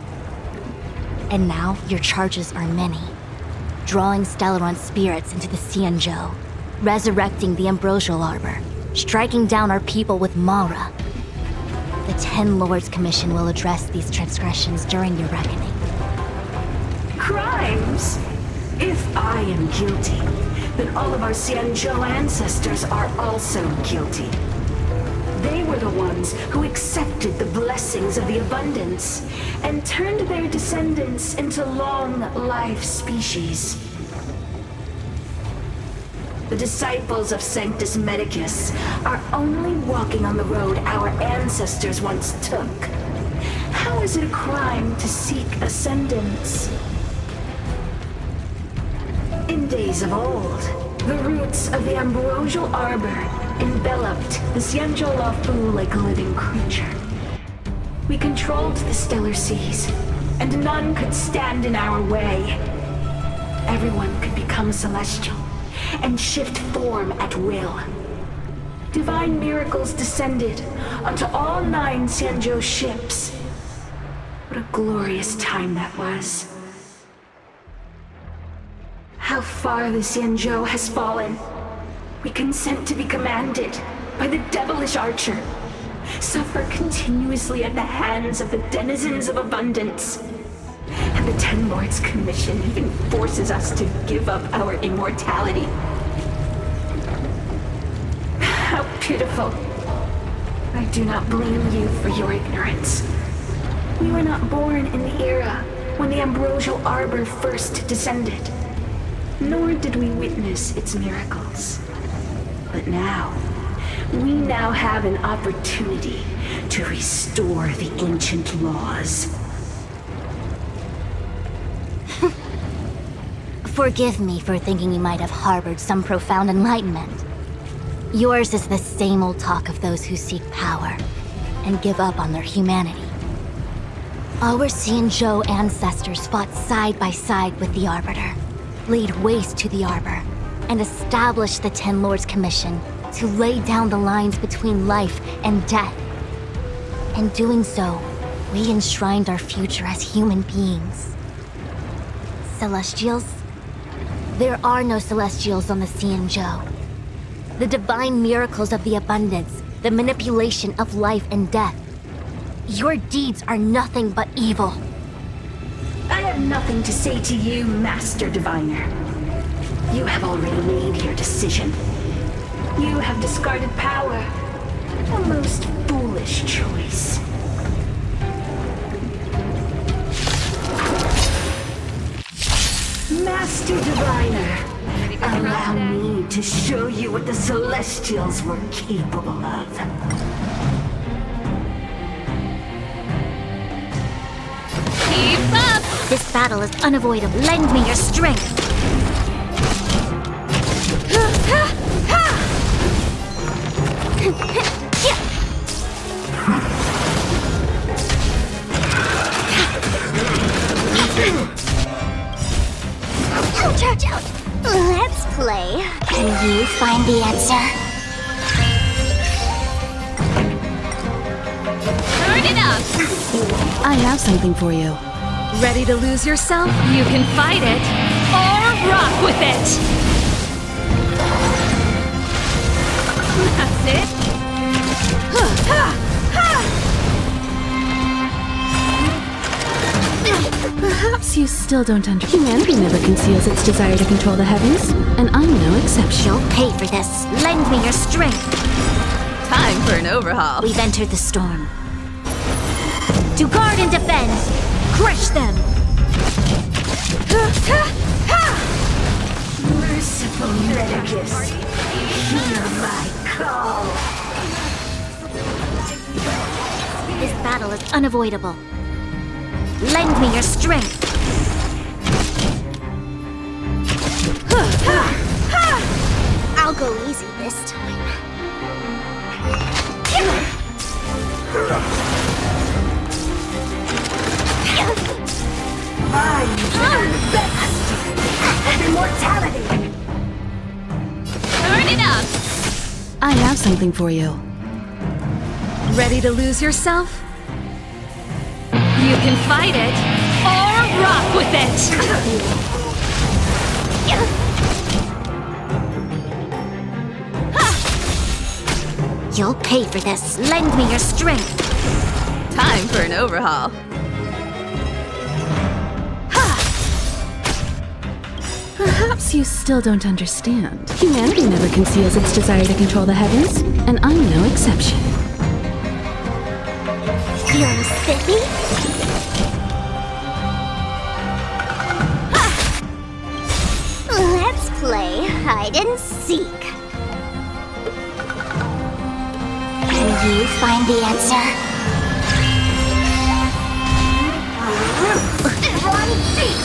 And now, your charges are many. Drawing Stellaron spirits into the Xianzhou, resurrecting the Ambrosial Arbor, striking down our people with Mara. The 10 Lords Commission will address these transgressions during your reckoning. Crimes? If I am guilty, then all of our Xianzhou ancestors are also guilty. They were the ones who accepted the blessings of the abundance and turned their descendants into long-life species. The disciples of Sanctus Medicus are only walking on the road our ancestors once took. How is it a crime to seek ascendance? In days of old, the roots of the Ambrosial Arbor enveloped the Xianzhou Lafu like a living creature. We controlled the stellar seas, and none could stand in our way. everyone could become celestial and shift form at will. Divine miracles descended onto all 9 Xianzhou ships. What a glorious time that was. How far the Xianzhou has fallen. We consent to be commanded by the devilish archer, suffer continuously at the hands of the denizens of abundance. And the Ten Lords Commission even forces us to give up our immortality. How pitiful. I do not blame you for your ignorance. We were not born in the era when the ambrosial arbor first descended, nor did we witness its miracles. But now, we now have an opportunity to restore the ancient laws. Forgive me for thinking you might have harbored some profound enlightenment. Yours is the same old talk of those who seek power and give up on their humanity. Our Xianzhou ancestors fought side by side with the Arbiter, laid waste to the Arbor, and established the Ten Lords Commission to lay down the lines between life and death. In doing so, we enshrined our future as human beings. Celestials? There are no Celestials on the Xianzhou. The divine miracles of the abundance, the manipulation of life and death. Your deeds are nothing but evil. I have nothing to say to you, Master Diviner. You have already made your decision. You have discarded power. A most foolish choice. Master Diviner, allow me to show you what the Celestials were capable of. Keep up! This battle is unavoidable. Lend me your strength. Charge out! Let's play. Can you find the answer? Turn it up! I have something for you. Ready to lose yourself? You can fight it, or rock with it! That's it! Perhaps you still don't understand. Humanity never conceals its desire to control the heavens, and I'm no exception. You'll pay for this. Lend me your strength. Time for an overhaul. We've entered the storm. To guard and defend! Crush them! Merciful Medicus, hear my call. This battle is unavoidable. Lend me your strength. I'll go easy this time. I am the best of immortality. Turn it up! I have something for you. Ready to lose yourself? You can fight it, or rock with it! You'll pay for this. Lend me your strength. Time for an overhaul. Perhaps you still don't understand. Humanity never conceals its desire to control the heavens, and I'm no exception. Feeling spiffy? Let's play hide and seek. Can you find the answer? Run deep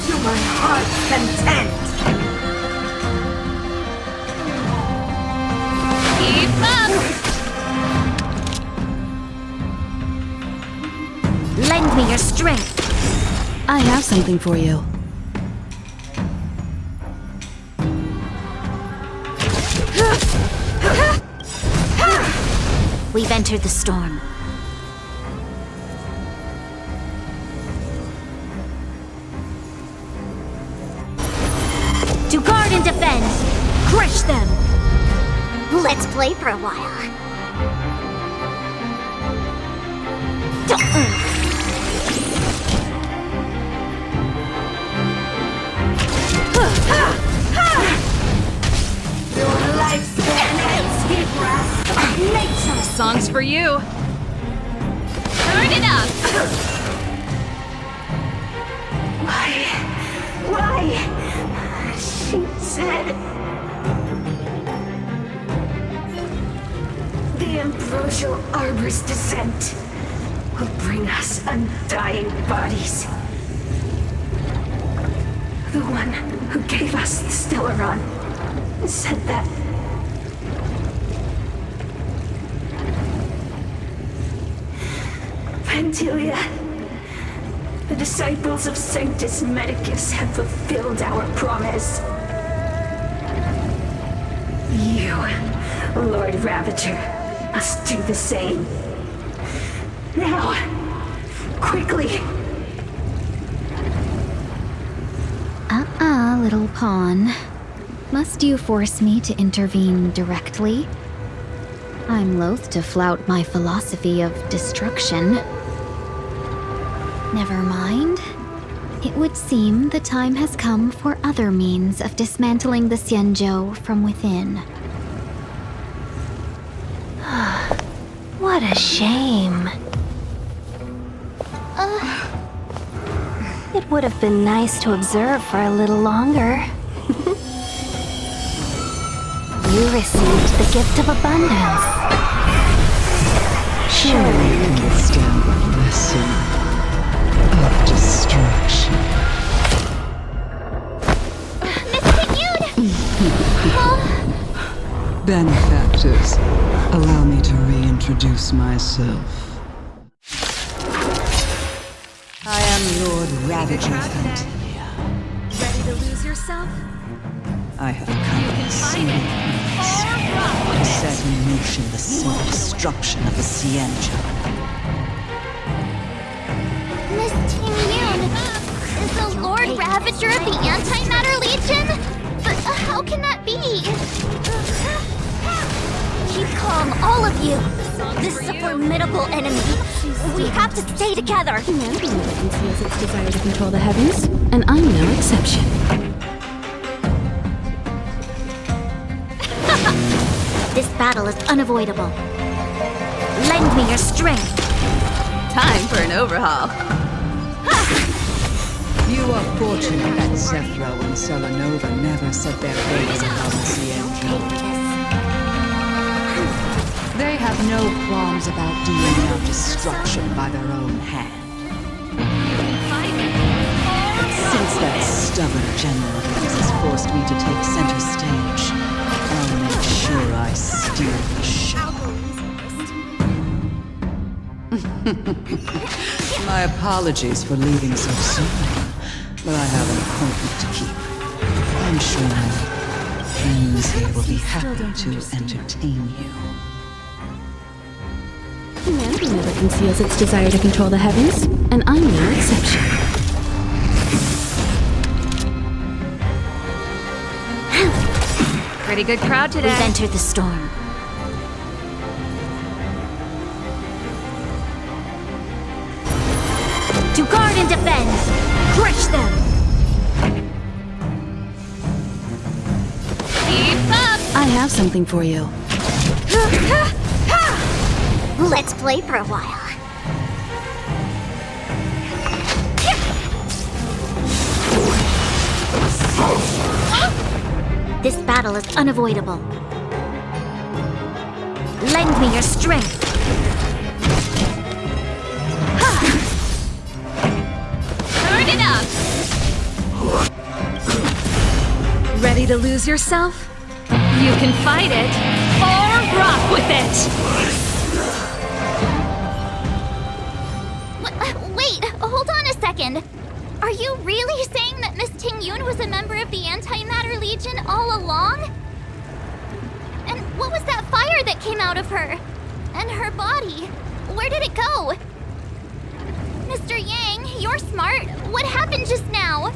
to my heart's content. Keep up! Lend me your strength. I have something for you. We've entered the storm. To guard and defend! Crush them! Let's play for a while. Your lifespan ends here, nature. Song's for you. Turn it up. Why? She said the ambrosial arbor's descent will bring us undying bodies. The one who gave us the Stellaron said that. Pantilia, the disciples of Sanctus Medicus have fulfilled our promise. You, Lord Ravager, must do the same. Now, quickly. Little pawn. Must you force me to intervene directly? I'm loath to flout my philosophy of destruction. Never mind. It would seem the time has come for other means of dismantling the Xianzhou from within. What a shame. It would have been nice to observe for a little longer. You received the gift of abundance. Surely you can withstand the lesson of destruction. Benefactors, allow me to reintroduce myself. I am Lord Ravager Fantilia. Ready to lose yourself? I have come with a single purpose: to set in motion the self-destruction of the Xianzhou. Miss Ting-Yun is the Lord Ravager of the Antimatter Legion? But how can that be? Keep calm, all of you. This is a formidable enemy. We have to stay together. Humanity never conceals its desire to control the heavens, and I'm no exception. This battle is unavoidable. Lend me your strength. Time for an overhaul. You are fortunate that Zephyro and Selenova never set their face upon the Xianzhou. They have no qualms about dealing out destruction by their own hand. Since that stubborn general of yours has forced me to take center stage, I'll make sure I steer the show. My apologies for leaving so soon, but I have an appointment to keep. I'm sure my friends here will be happy to entertain you. Humanity never conceals its desire to control the heavens, and I'm no exception. Pretty good crowd today. We've entered the storm. To guard and defend! Crush them! Keep up! I have something for you. Let's play for a while. This battle is unavoidable. Lend me your strength. Turn it up! Ready to lose yourself? You can fight it, or rock with it! Wait, hold on a second. Are you really saying that Miss Ting-Yun was a member of the Antimatter Legion all along? And what was that fire that came out of her? And her body, where did it go? Mr. Yang, you're smart. What happened just now?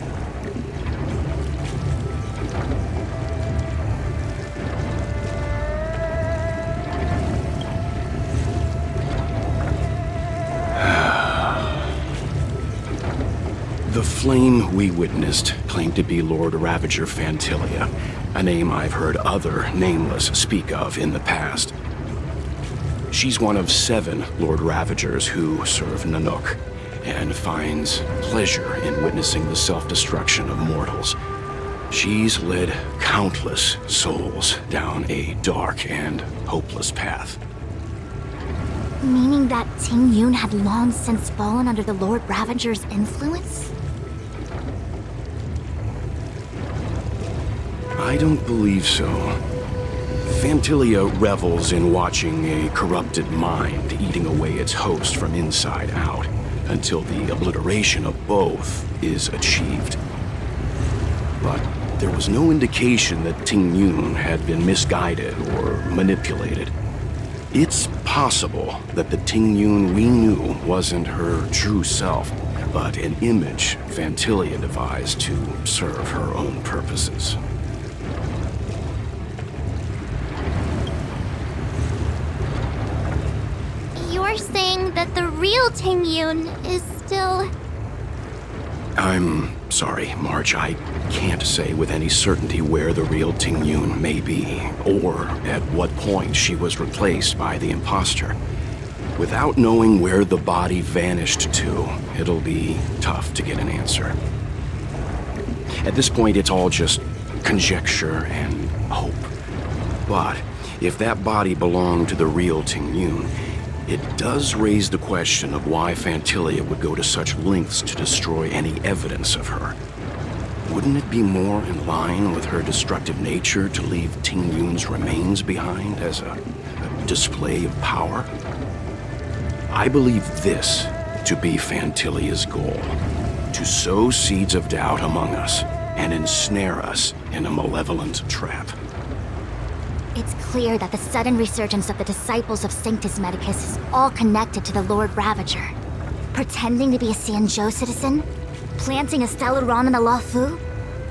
The flame we witnessed claimed to be Lord Ravager Fantilia, a name I've heard other nameless speak of in the past. She's one of 7 Lord Ravagers who serve Nanook, and finds pleasure in witnessing the self-destruction of mortals. She's led countless souls down a dark and hopeless path. Meaning that Ting Yun had long since fallen under the Lord Ravager's influence? I don't believe so. Fantilia revels in watching a corrupted mind eating away its host from inside out, until the obliteration of both is achieved. But there was no indication that Ting Yun had been misguided or manipulated. It's possible that the Ting Yun we knew wasn't her true self, but an image Fantilia devised to serve her own purposes. You're saying that the real Ting Yun is still... I'm sorry, March. I can't say with any certainty where the real Ting Yun may be, or at what point she was replaced by the imposter. Without knowing where the body vanished to, it'll be tough to get an answer. At this point, it's all just conjecture and hope. But if that body belonged to the real Ting Yun, it does raise the question of why Fantilia would go to such lengths to destroy any evidence of her. Wouldn't it be more in line with her destructive nature to leave Ting Yun's remains behind as a display of power? I believe this to be Fantilia's goal: to sow seeds of doubt among us and ensnare us in a malevolent trap. It's clear that the sudden resurgence of the disciples of Sanctus Medicus is all connected to the Lord Ravager. Pretending to be a Xianzhou citizen, planting a Stellaron in the Luofu,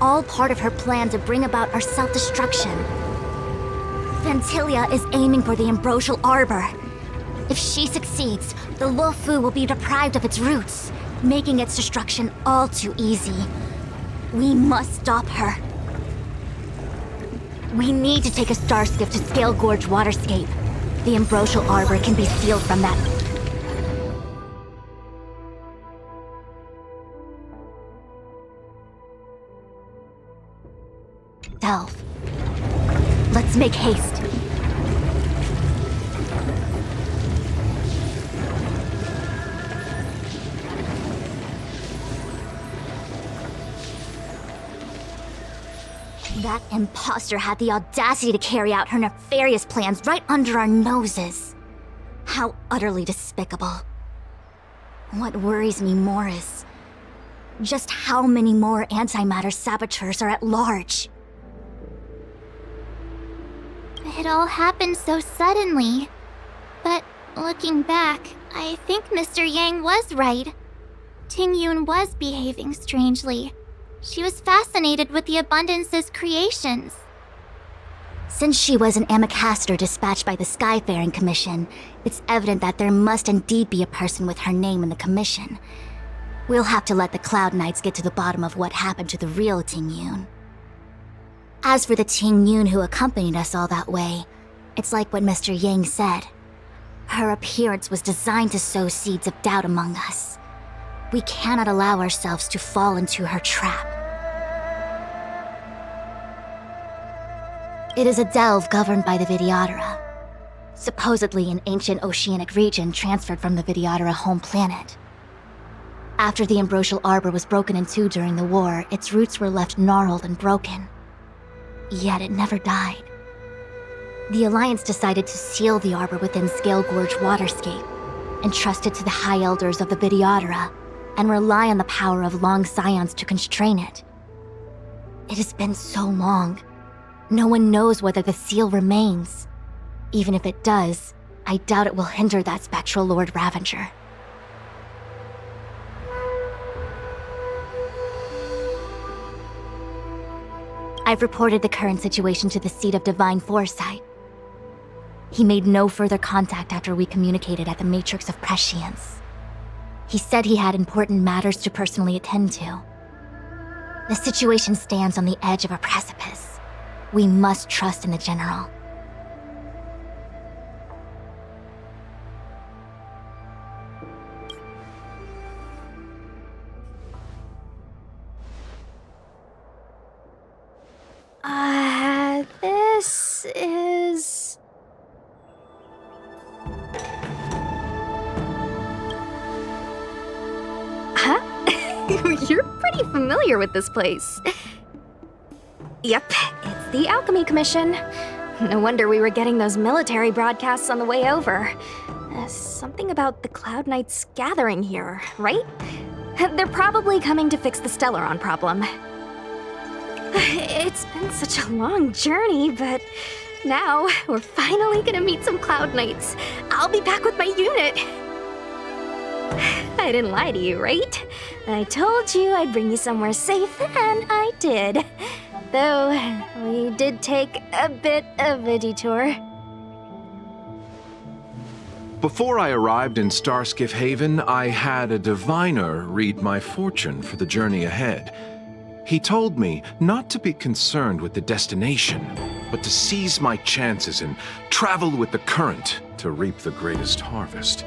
all part of her plan to bring about our self-destruction. Fantilia is aiming for the Ambrosial Arbor. If she succeeds, the Luofu will be deprived of its roots, making its destruction all too easy. We must stop her. We need to take a starskiff to Scale Gorge Waterscape. The Ambrosial Arbor can be sealed from that. Delve. Let's make haste. That imposter had the audacity to carry out her nefarious plans right under our noses. How utterly despicable. What worries me more is just how many more antimatter saboteurs are at large. It all happened so suddenly. But looking back, I think Mr. Yang was right. Ting Yun was behaving strangely. She was fascinated with the Abundance's creations. Since she was an Amicastor dispatched by the Skyfaring Commission, it's evident that there must indeed be a person with her name in the Commission. We'll have to let the Cloud Knights get to the bottom of what happened to the real Ting Yun. As for the Ting Yun who accompanied us all that way, it's like what Mr. Yang said. Her appearance was designed to sow seeds of doubt among us. We cannot allow ourselves to fall into her trap. It is a delve governed by the Vidyadhara, supposedly an ancient oceanic region transferred from the Vidyadhara home planet. After the Ambrosial Arbor was broken in two during the war, its roots were left gnarled and broken. Yet it never died. The Alliance decided to seal the Arbor within Scale Gorge Waterscape, entrust it to the High Elders of the Vidyadhara, and rely on the power of Long Scions to constrain it. It has been so long. No one knows whether the seal remains. Even if it does, I doubt it will hinder that spectral Lord Ravager. I've reported the current situation to the Seat of Divine Foresight. He made no further contact after we communicated at the Matrix of Prescience. He said he had important matters to personally attend to. The situation stands on the edge of a precipice. We must trust in the General. This is... Huh? You're pretty familiar with this place. Yep, it's the Alchemy Commission. No wonder we were getting those military broadcasts on the way over. Something about the Cloud Knights gathering here, right? They're probably coming to fix the Stellaron problem. It's been such a long journey, but now we're finally gonna meet some Cloud Knights. I'll be back with my unit. I didn't lie to you, right? I told you I'd bring you somewhere safe, and I did. Though, we did take a bit of a detour. Before I arrived in Starskiff Haven, I had a diviner read my fortune for the journey ahead. He told me not to be concerned with the destination, but to seize my chances and travel with the current to reap the greatest harvest.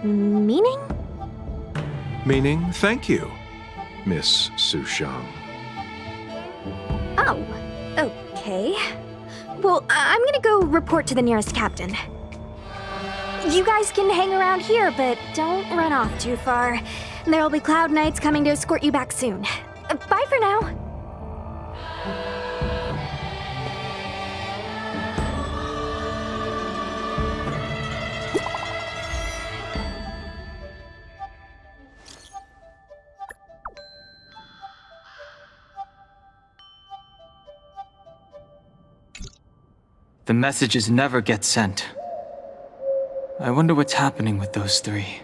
Meaning? Meaning, thank you, Miss Sushang. Oh, okay. Well, I'm gonna go report to the nearest captain. You guys can hang around here, but don't run off too far. There'll be Cloud Knights coming to escort you back soon. Bye for now. The messages never get sent. I wonder what's happening with those three.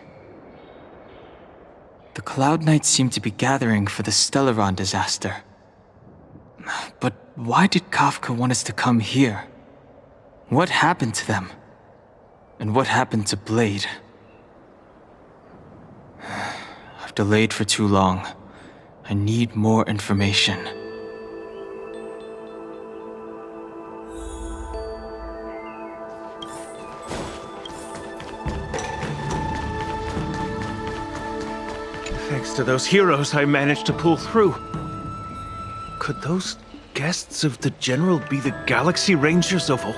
The Cloud Knights seem to be gathering for the Stellaron disaster. But why did Kafka want us to come here? What happened to them? And what happened to Blade? I've delayed for too long. I need more information. Thanks to those heroes, I managed to pull through. Could those guests of the General be the Galaxy Rangers of old?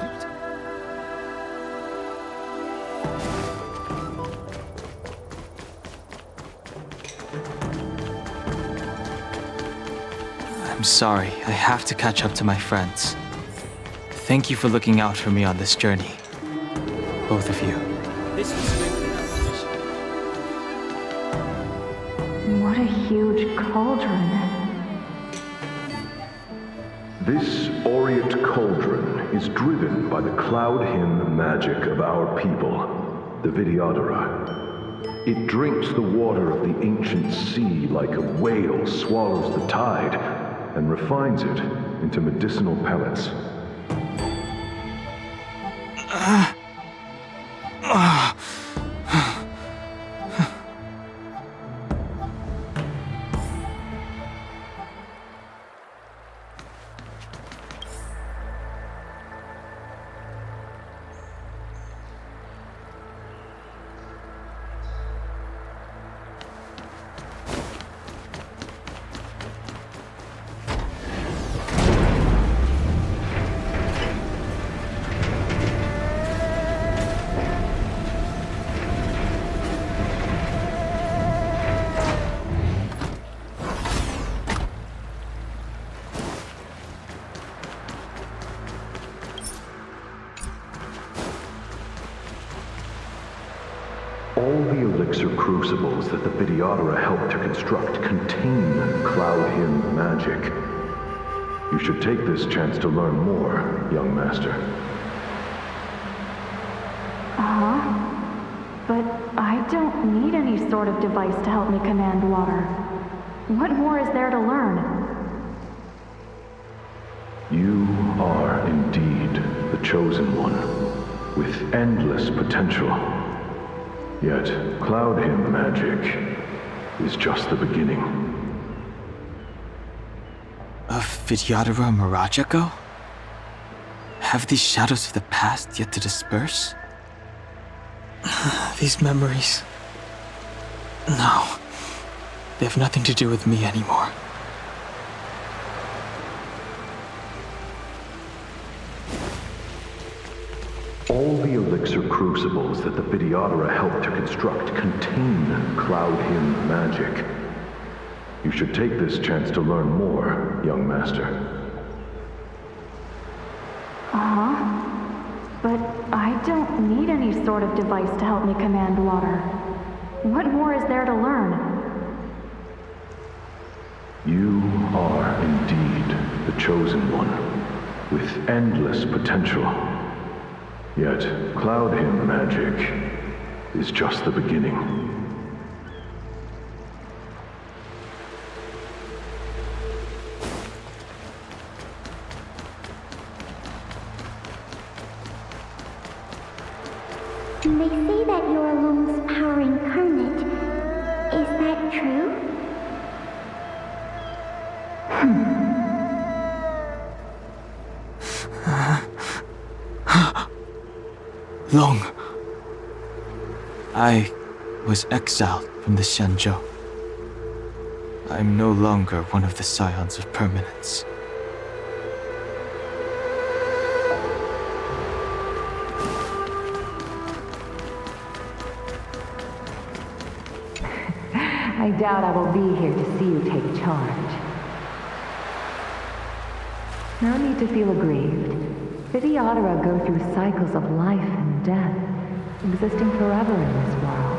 I'm sorry, I have to catch up to my friends. Thank you for looking out for me on this journey. Both of you. What a huge cauldron. This aureate cauldron is driven by the cloud hymn magic of our people, the Vidyadhara. It drinks the water of the ancient sea like a whale swallows the tide and refines it into medicinal pellets. All the elixir crucibles that the Vidyadhara helped to construct contain cloud hymn magic. You should take this chance to learn more, young master. But I don't need any sort of device to help me command water. What more is there to learn? You are indeed the chosen one, with endless potential. Yet, Cloud Hymn magic is just the beginning. Of Vidyadhara Mirajago? Have these shadows of the past yet to disperse? These memories... No. They have nothing to do with me anymore. All the elixir crucibles that the Vidyadhara helped to construct contain Cloud Hymn magic. You should take this chance to learn more, young master. But I don't need any sort of device to help me command water. What more is there to learn? You are indeed the chosen one, with endless potential. Yet, Cloud Hymn magic is just the beginning. They say that you're Lung's power incarnate. Is that true? Long. I was exiled from the Xianzhou. I'm no longer one of the Scions of Permanence. I doubt I will be here to see you take charge. No need to feel aggrieved. Vidyadhara go through cycles of life and death, existing forever in this world.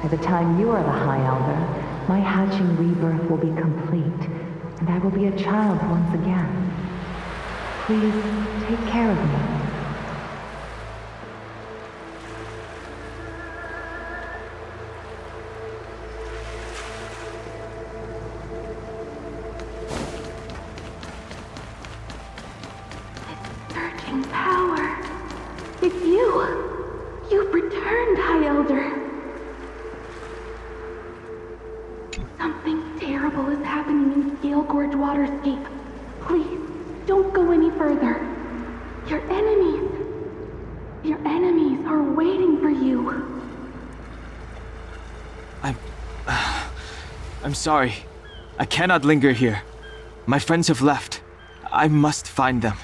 By the time you are the High Elder, my hatching rebirth will be complete, and I will be a child once again. Please, take care of me. Power. It's you. You've returned, High Elder. Something terrible is happening in Scale Gorge Waterscape. Please, don't go any further. Your enemies are waiting for you. I'm sorry. I cannot linger here. My friends have left. I must find them.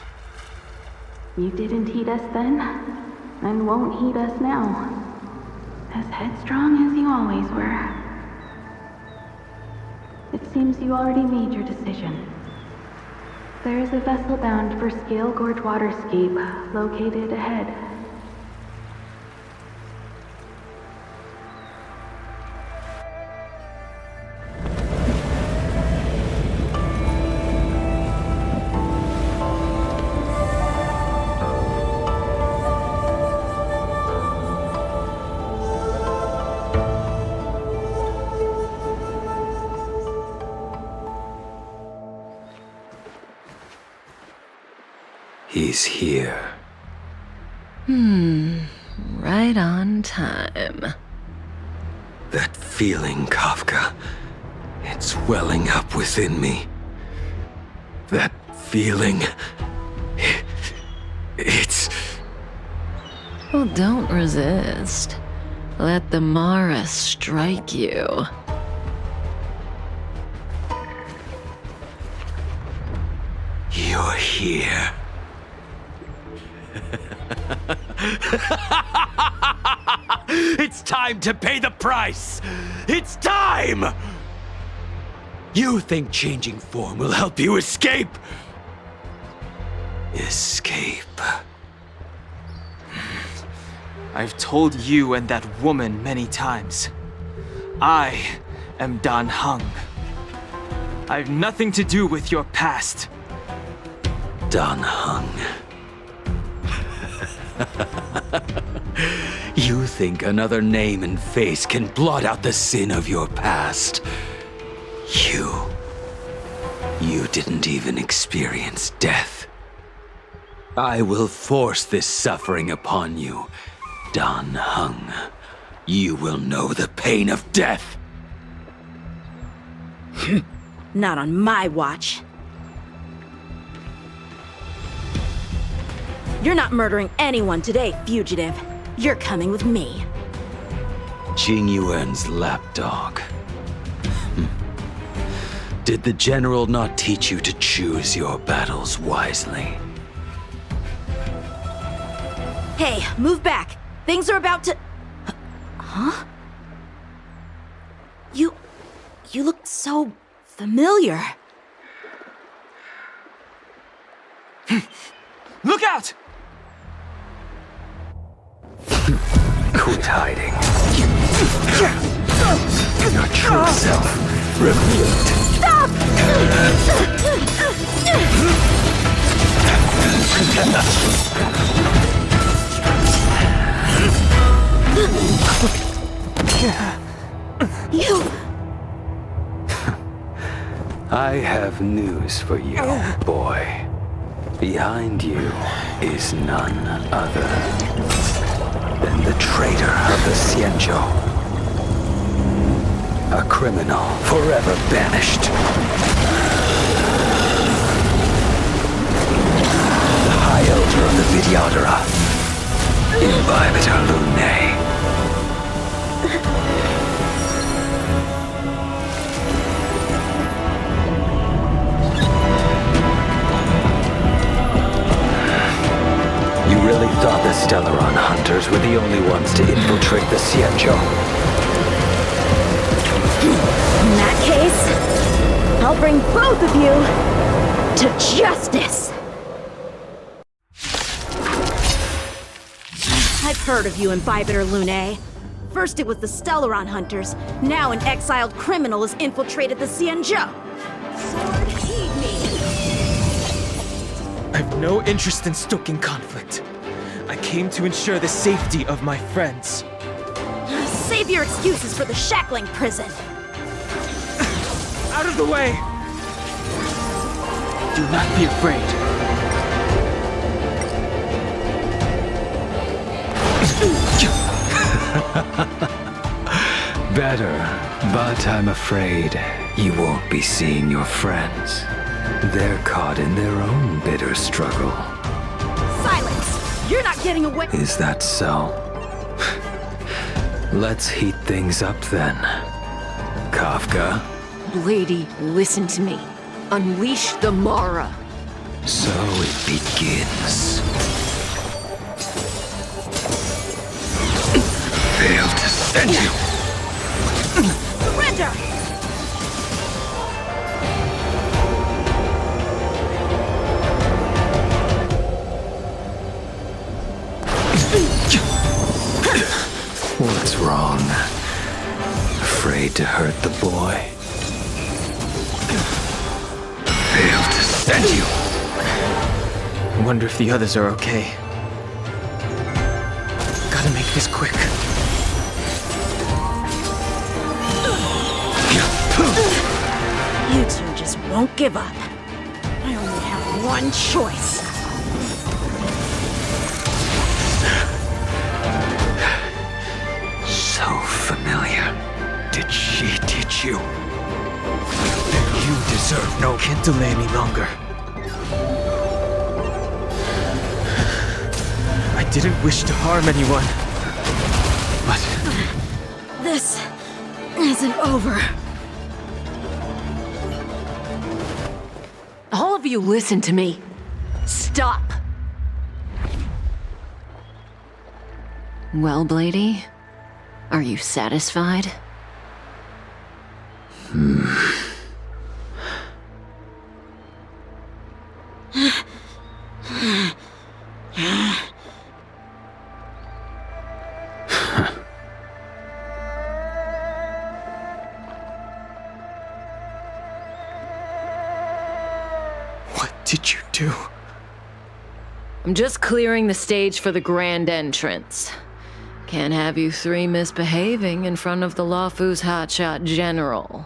You didn't heed us then, and won't heed us now. As headstrong as you always were. It seems you already made your decision. There is a vessel bound for Scale Gorge Waterscape, located ahead. He's here. Right on time. That feeling, Kafka. It's welling up within me. That feeling... It's... Well, don't resist. Let the Mara strike you. You're here. It's time to pay the price! It's time! You think changing form will help you escape? Escape. I've told you and that woman many times. I am Dan Heng. I have nothing to do with your past. Dan Heng. You think another name and face can blot out the sin of your past? You didn't even experience death. I will force this suffering upon you, Dan Heng. You will know the pain of death. Not on my watch. You're not murdering anyone today, fugitive. You're coming with me. Jing Yuan's lapdog. Did the general not teach you to choose your battles wisely? Hey, move back. Things are about to... Huh? You look so familiar. Look out! Quit hiding. Your true self revealed. Stop! You... I have news for you, boy. Behind you is none other than the traitor of the Xianzhou. A criminal forever banished. The High Elder of the Vidyadhara, Imbibitor Lunae. You really thought the Stellaron hunters were the only ones to infiltrate the Xianzhou? In that case, I'll bring both of you to justice! I've heard of you, Imbibitor Lunae. First it was the Stellaron hunters, now an exiled criminal has infiltrated the Xianzhou. Sword, heed me! I have no interest in stoking conflict. I came to ensure the safety of my friends. Save your excuses for the shackling prison. Out of the way! Do not be afraid. Better, but I'm afraid you won't be seeing your friends. They're caught in their own bitter struggle. Silence! You're not getting away- Is that so? Let's heat things up then. Kafka? Lady, listen to me. Unleash the Mara. So it begins. Failed to send you. Surrender! What's wrong? Afraid to hurt the boy? Failed to send you. I wonder if the others are okay. Gotta make this quick. You two just won't give up. I only have one choice. So familiar. Did she teach you? You deserve no. Can't delay any longer. I didn't wish to harm anyone. But This isn't over. All of you listen to me. Stop. Well, Blady, are you satisfied? what did you do? I'm just clearing the stage for the grand entrance. Can't have you three misbehaving in front of the Lawfu's hotshot general.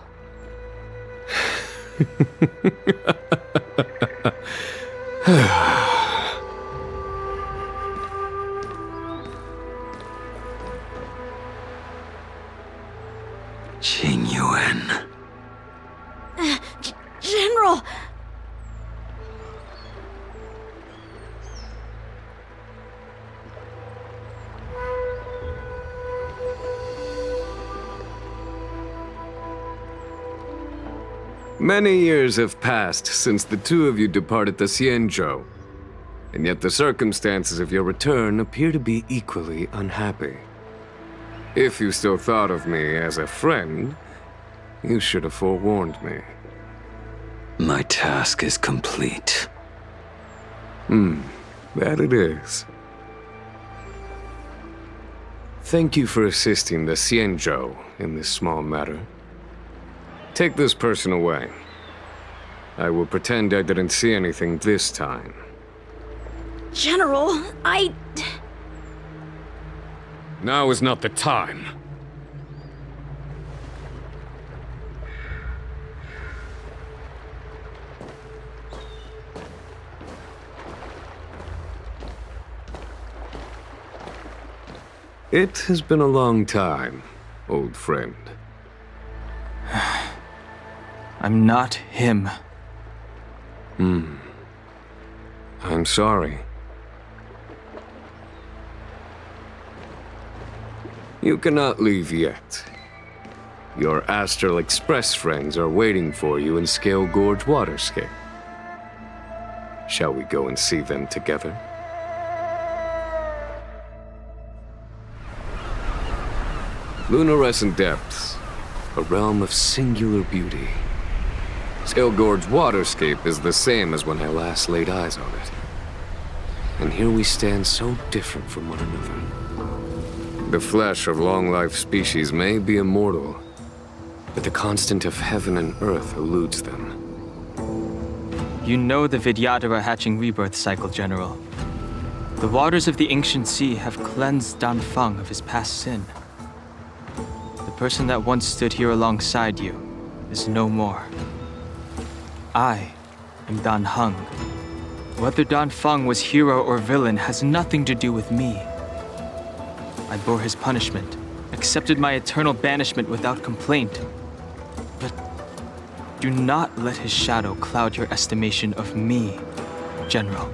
Qingyuan. General! Many years have passed since the two of you departed the Xianzhou, and yet the circumstances of your return appear to be equally unhappy. If you still thought of me as a friend, you should have forewarned me. My task is complete. That it is. Thank you for assisting the Xianzhou in this small matter. Take this person away. I will pretend I didn't see anything this time. General, Now is not the time. It has been a long time, old friend. I'm not him. I'm sorry. You cannot leave yet. Your Astral Express friends are waiting for you in Scale Gorge Waterscape. Shall we go and see them together? Lunarescent Depths, a realm of singular beauty. Scale Gorge Waterscape is the same as when I last laid eyes on it. And here we stand so different from one another. The flesh of long-life species may be immortal, but the constant of heaven and earth eludes them. You know the Vidyadhara hatching rebirth cycle, General. The waters of the ancient sea have cleansed Dan Feng of his past sin. The person that once stood here alongside you is no more. I am Dan Heng. Whether Dan Feng was hero or villain has nothing to do with me. I bore his punishment, accepted my eternal banishment without complaint. But do not let his shadow cloud your estimation of me, General.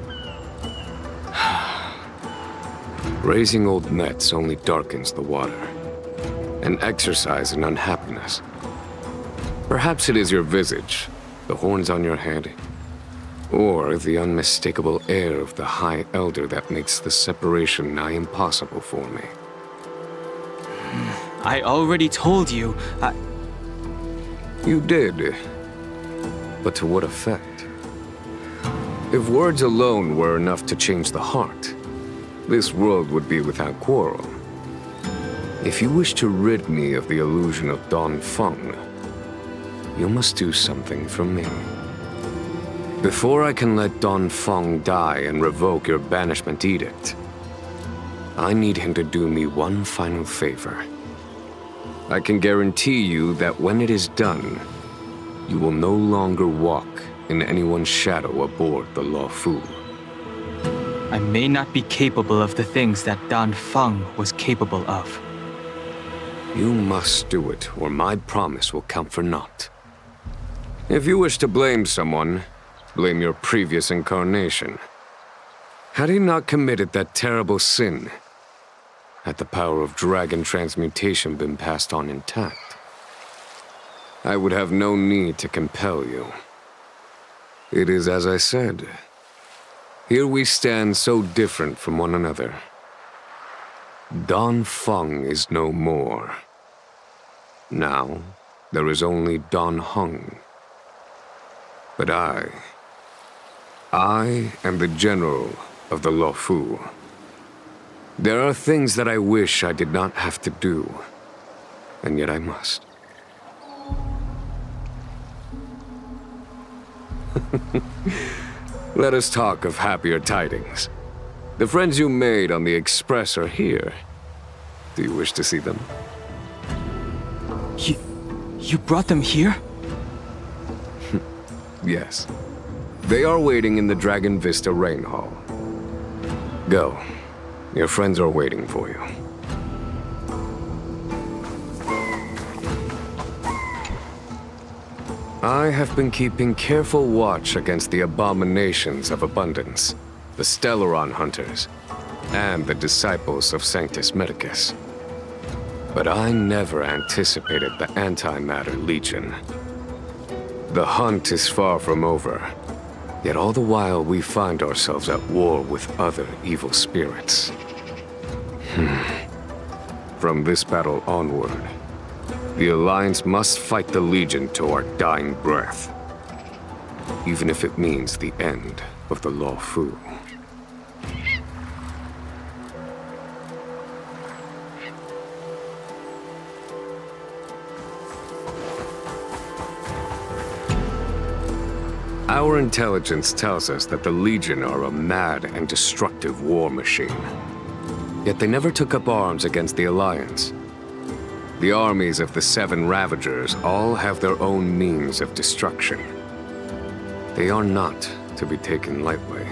Raising old nets only darkens the water. An exercise in unhappiness. Perhaps it is your visage, the horns on your head, or the unmistakable air of the High Elder that makes the separation nigh impossible for me. I already told you, You did. But to what effect? If words alone were enough to change the heart, this world would be without quarrel. If you wish to rid me of the illusion of Dan Feng, you must do something for me. Before I can let Dan Feng die and revoke your banishment edict, I need him to do me one final favor. I can guarantee you that when it is done, you will no longer walk in anyone's shadow aboard the Lawfu. I may not be capable of the things that Dan Feng was capable of. You must do it, or my promise will count for naught. If you wish to blame someone, blame your previous incarnation. Had he not committed that terrible sin, had the power of dragon transmutation been passed on intact, I would have no need to compel you. It is as I said. Here we stand so different from one another. Dan Feng is no more. Now, there is only Dan Heng. But I am the general of the Lawfu. There are things that I wish I did not have to do, and yet I must. Let us talk of happier tidings. The friends you made on the Express are here. Do you wish to see them? You brought them here? Yes. They are waiting in the Dragon Vista Rain Hall. Go. Your friends are waiting for you. I have been keeping careful watch against the abominations of abundance, the Stellaron Hunters, and the disciples of Sanctus Medicus. But I never anticipated the Antimatter Legion. The hunt is far from over, yet all the while we find ourselves at war with other evil spirits. From this battle onward, the Alliance must fight the Legion to our dying breath, even if it means the end of the Law Fu. Our intelligence tells us that the Legion are a mad and destructive war machine. Yet they never took up arms against the Alliance. The armies of the Seven Ravagers all have their own means of destruction. They are not to be taken lightly.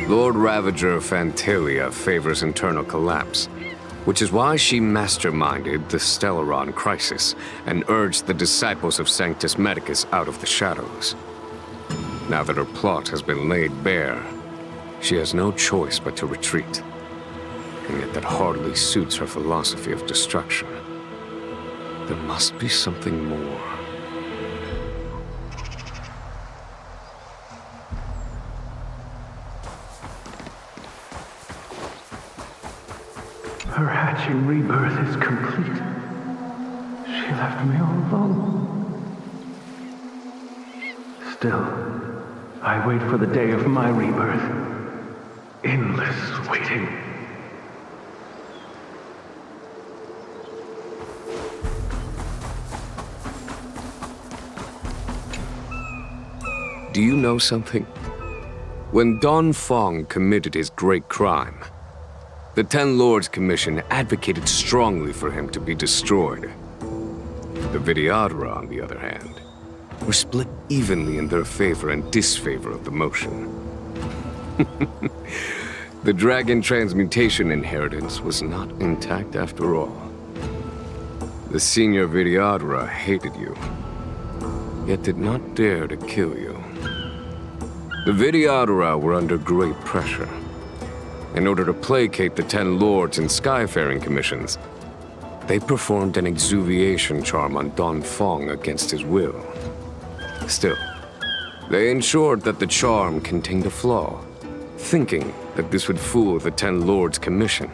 Lord Ravager Fantalia favors internal collapse, which is why she masterminded the Stellaron crisis and urged the disciples of Sanctus Medicus out of the shadows. Now that her plot has been laid bare, she has no choice but to retreat. And yet that hardly suits her philosophy of destruction. There must be something more. Her hatching rebirth is complete. She left me all alone. Still, I wait for the day of my rebirth. Endless waiting. Do you know something? When Don Fong committed his great crime, the Ten Lords Commission advocated strongly for him to be destroyed. The Vidyadhara, on the other hand, were split evenly in their favor and disfavor of the motion. The Dragon Transmutation inheritance was not intact after all. The Senior Vidyadhara hated you, yet did not dare to kill you. The Vidyadhara were under great pressure. In order to placate the Ten Lords and Skyfaring Commissions, they performed an exuviation charm on Don Fong against his will. Still, they ensured that the charm contained a flaw, thinking that this would fool the Ten Lords Commission.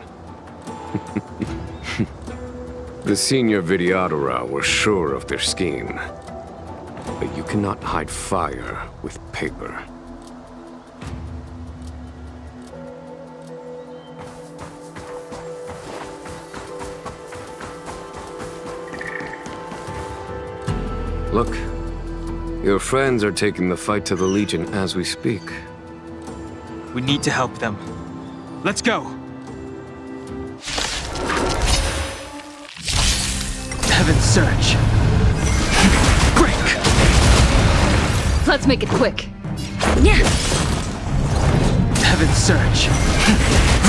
The Senior Vidyadhara were sure of their scheme. But you cannot hide fire with paper. Look, your friends are taking the fight to the Legion as we speak. We need to help them. Let's go! Heaven's Surge. Break! Let's make it quick. Heaven's Surge.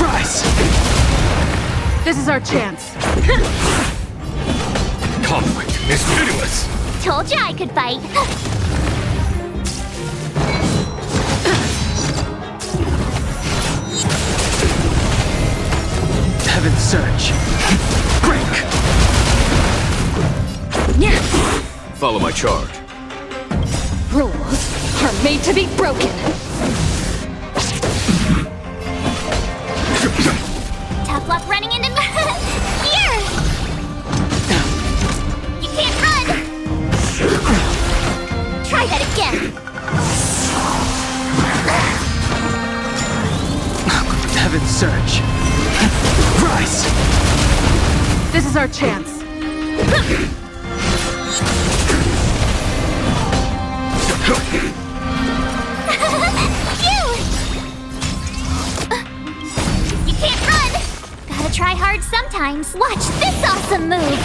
Rise! This is our chance. Conflict is pitiless! Told you I could fight. Heaven's Surge. Break! Follow my charge. Rules are made to be broken. Tough luck running into here. You can't run. Try that again. Heaven's Surge. Rise! This is our chance. times. Watch this awesome move!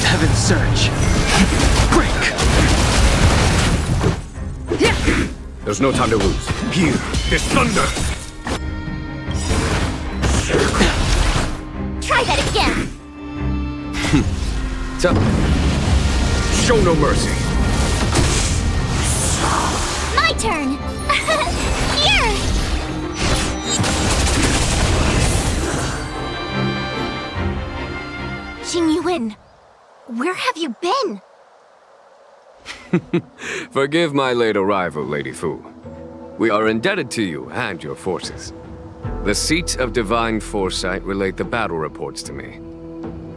Heaven Surge. Break! There's no time to lose. Here is thunder! Try that again! Show no mercy. My turn! Here! Jingyuan, where have you been? Forgive my late arrival, Lady Fu. We are indebted to you and your forces. The seats of divine foresight relate the battle reports to me.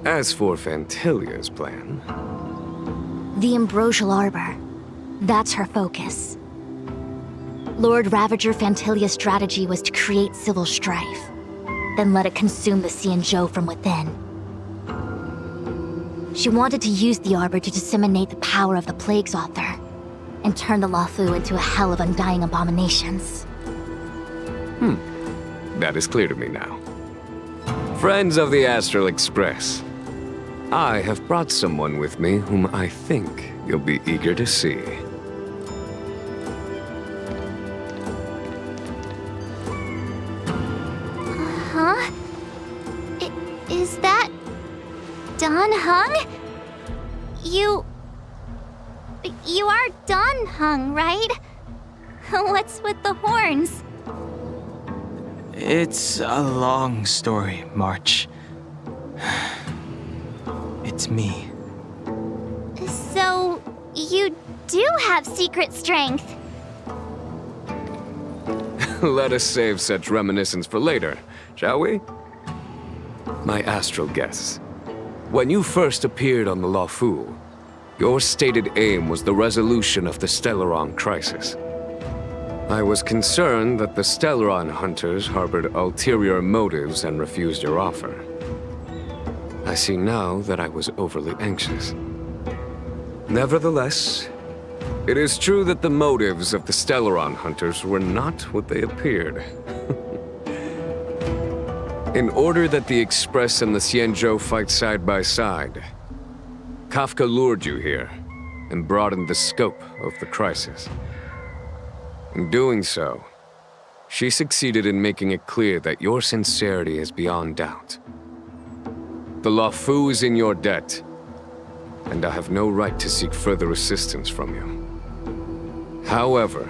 As for Fantilia's plan... The Ambrosial Arbor. That's her focus. Lord Ravager Fantilia's strategy was to create civil strife, then let it consume the Xianzhou from within. She wanted to use the Arbor to disseminate the power of the Plague's author, and turn the Luofu into a hell of undying abominations. That is clear to me now. Friends of the Astral Express, I have brought someone with me whom I think you'll be eager to see. Huh? Is that... Dan Heng? You are Dan Heng, right? What's with the horns? It's a long story, March. It's me. So, you do have secret strength. Let us save such reminiscence for later, shall we? My astral guests. When you first appeared on the Luofu, your stated aim was the resolution of the Stellaron crisis. I was concerned that the Stellaron hunters harbored ulterior motives and refused your offer. I see now that I was overly anxious. Nevertheless, it is true that the motives of the Stellaron hunters were not what they appeared. In order that the Express and the Xianzhou fight side by side, Kafka lured you here and broadened the scope of the crisis. In doing so, she succeeded in making it clear that your sincerity is beyond doubt. The Luofu is in your debt, and I have no right to seek further assistance from you. However,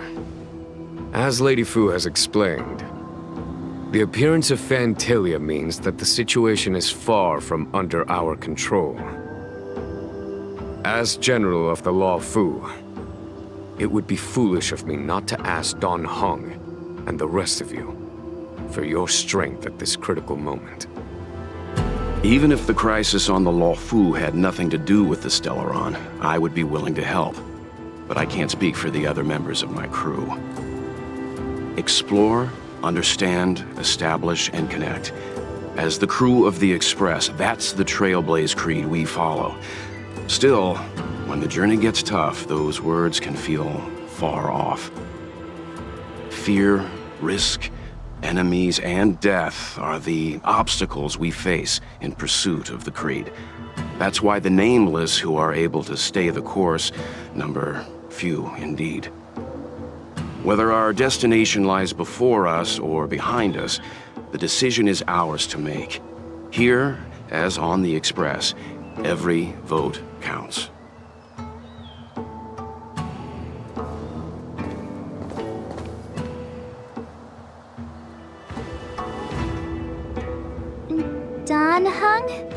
as Lady Fu has explained, the appearance of Fantilia means that the situation is far from under our control. As General of the Luofu, it would be foolish of me not to ask Dan Heng and the rest of you for your strength at this critical moment. Even if the crisis on the Luofu had nothing to do with the Stellaron, I would be willing to help. But I can't speak for the other members of my crew. Explore, understand, establish, and connect. As the crew of the Express, that's the Trailblaze creed we follow. Still, when the journey gets tough, those words can feel far off. Fear, risk, enemies, and death are the obstacles we face in pursuit of the creed. That's why the nameless who are able to stay the course number few indeed. Whether our destination lies before us or behind us, the decision is ours to make. Here, as on the Express, every vote counts. Dan Heng?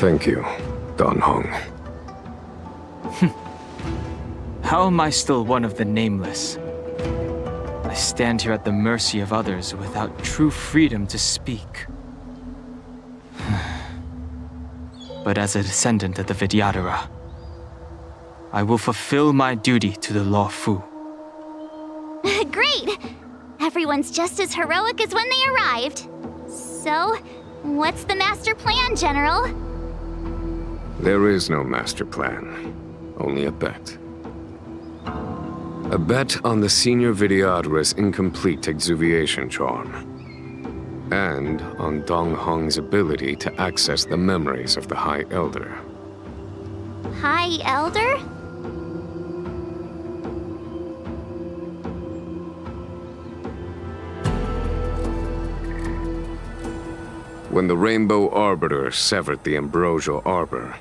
Thank you, Dan Heng. How am I still one of the nameless? I stand here at the mercy of others without true freedom to speak. But as a descendant of the Vidyadhara, I will fulfill my duty to the Luofu. Great! Everyone's just as heroic as when they arrived. So, what's the master plan, General? There is no master plan, only a bet. A bet on the Senior Videodra's incomplete exuviation charm, and on Dong Hong's ability to access the memories of the High Elder. High Elder? When the Rainbow Arbiter severed the Ambrosial Arbor,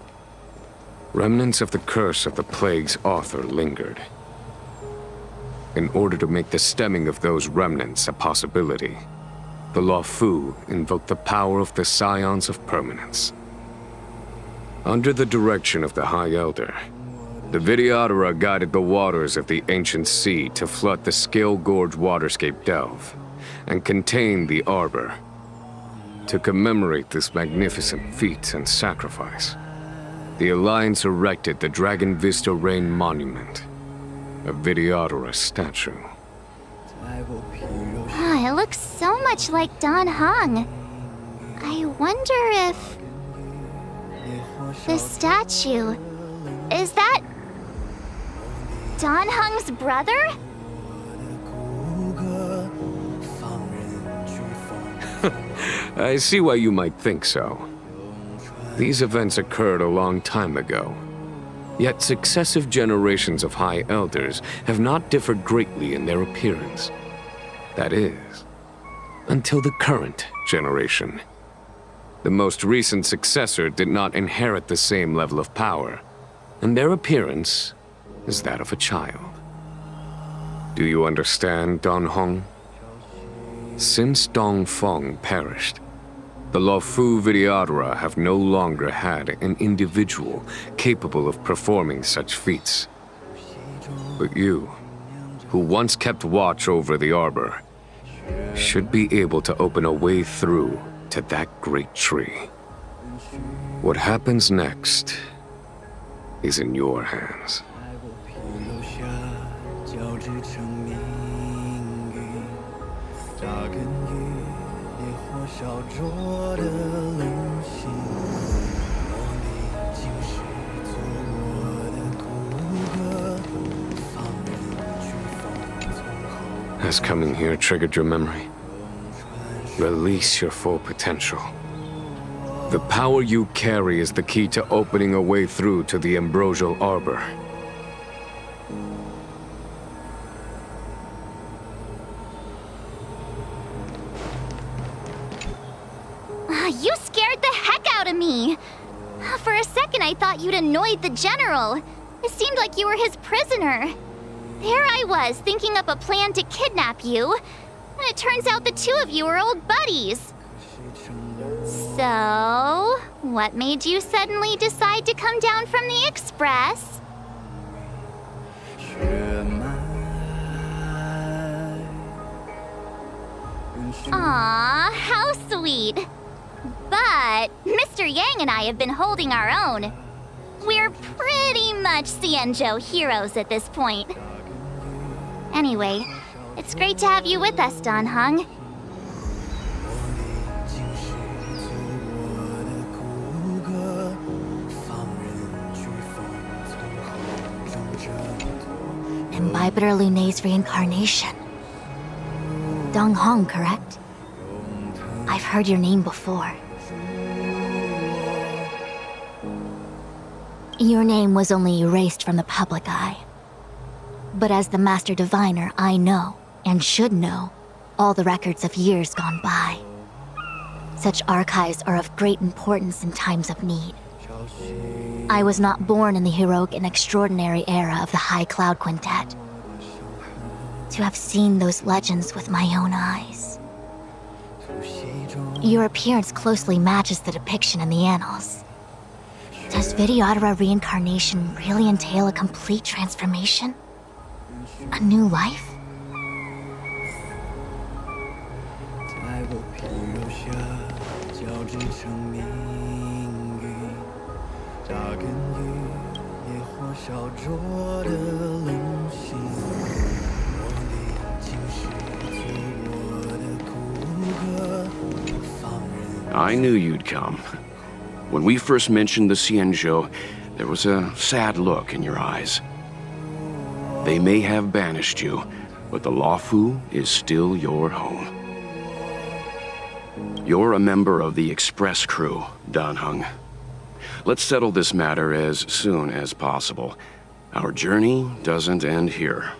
remnants of the curse of the plague's author lingered. In order to make the stemming of those remnants a possibility, the Law Fu invoked the power of the Scions of Permanence. Under the direction of the High Elder, the Videodara guided the waters of the ancient sea to flood the Scale Gorge waterscape delve and contain the Arbor. To commemorate this magnificent feat and sacrifice, the Alliance erected the Dragon Vista Rain Monument, a Videodara statue. Ah, it looks so much like Don Hong. I wonder if... the statue... is that... Don Hong's brother? I see why you might think so. These events occurred a long time ago. Yet successive generations of High Elders have not differed greatly in their appearance. That is, until the current generation. The most recent successor did not inherit the same level of power, and their appearance is that of a child. Do you understand, Don Hong? Since Dong Feng perished, the Luofu Videodara have no longer had an individual capable of performing such feats. But you, who once kept watch over the Arbor, should be able to open a way through to that great tree. What happens next is in your hands. Has coming here triggered your memory? Release your full potential. The power you carry is the key to opening a way through to the Ambrosial Arbor. You scared the heck out of me! For a second I thought you'd annoyed the general. It seemed like you were his prisoner. There I was, thinking up a plan to kidnap you, and it turns out the two of you are old buddies. So, what made you suddenly decide to come down from the express? Aw, how sweet. But Mr. Yang and I have been holding our own. We're pretty much Xianzhou heroes at this point. Anyway, it's great to have you with us, Don Hong. Imbibitor Lunay's reincarnation. Dong Hong, correct? I've heard your name before. Your name was only erased from the public eye. But as the Master Diviner, I know, and should know, all the records of years gone by. Such archives are of great importance in times of need. I was not born in the heroic and extraordinary era of the High Cloud Quintet. To have seen those legends with my own eyes. Your appearance closely matches the depiction in the annals. Does Videodara reincarnation really entail a complete transformation? A new life? I knew you'd come. When we first mentioned the Xianzhou, there was a sad look in your eyes. They may have banished you, but the Luofu is still your home. You're a member of the Express crew, Dan Heng. Let's settle this matter as soon as possible. Our journey doesn't end here.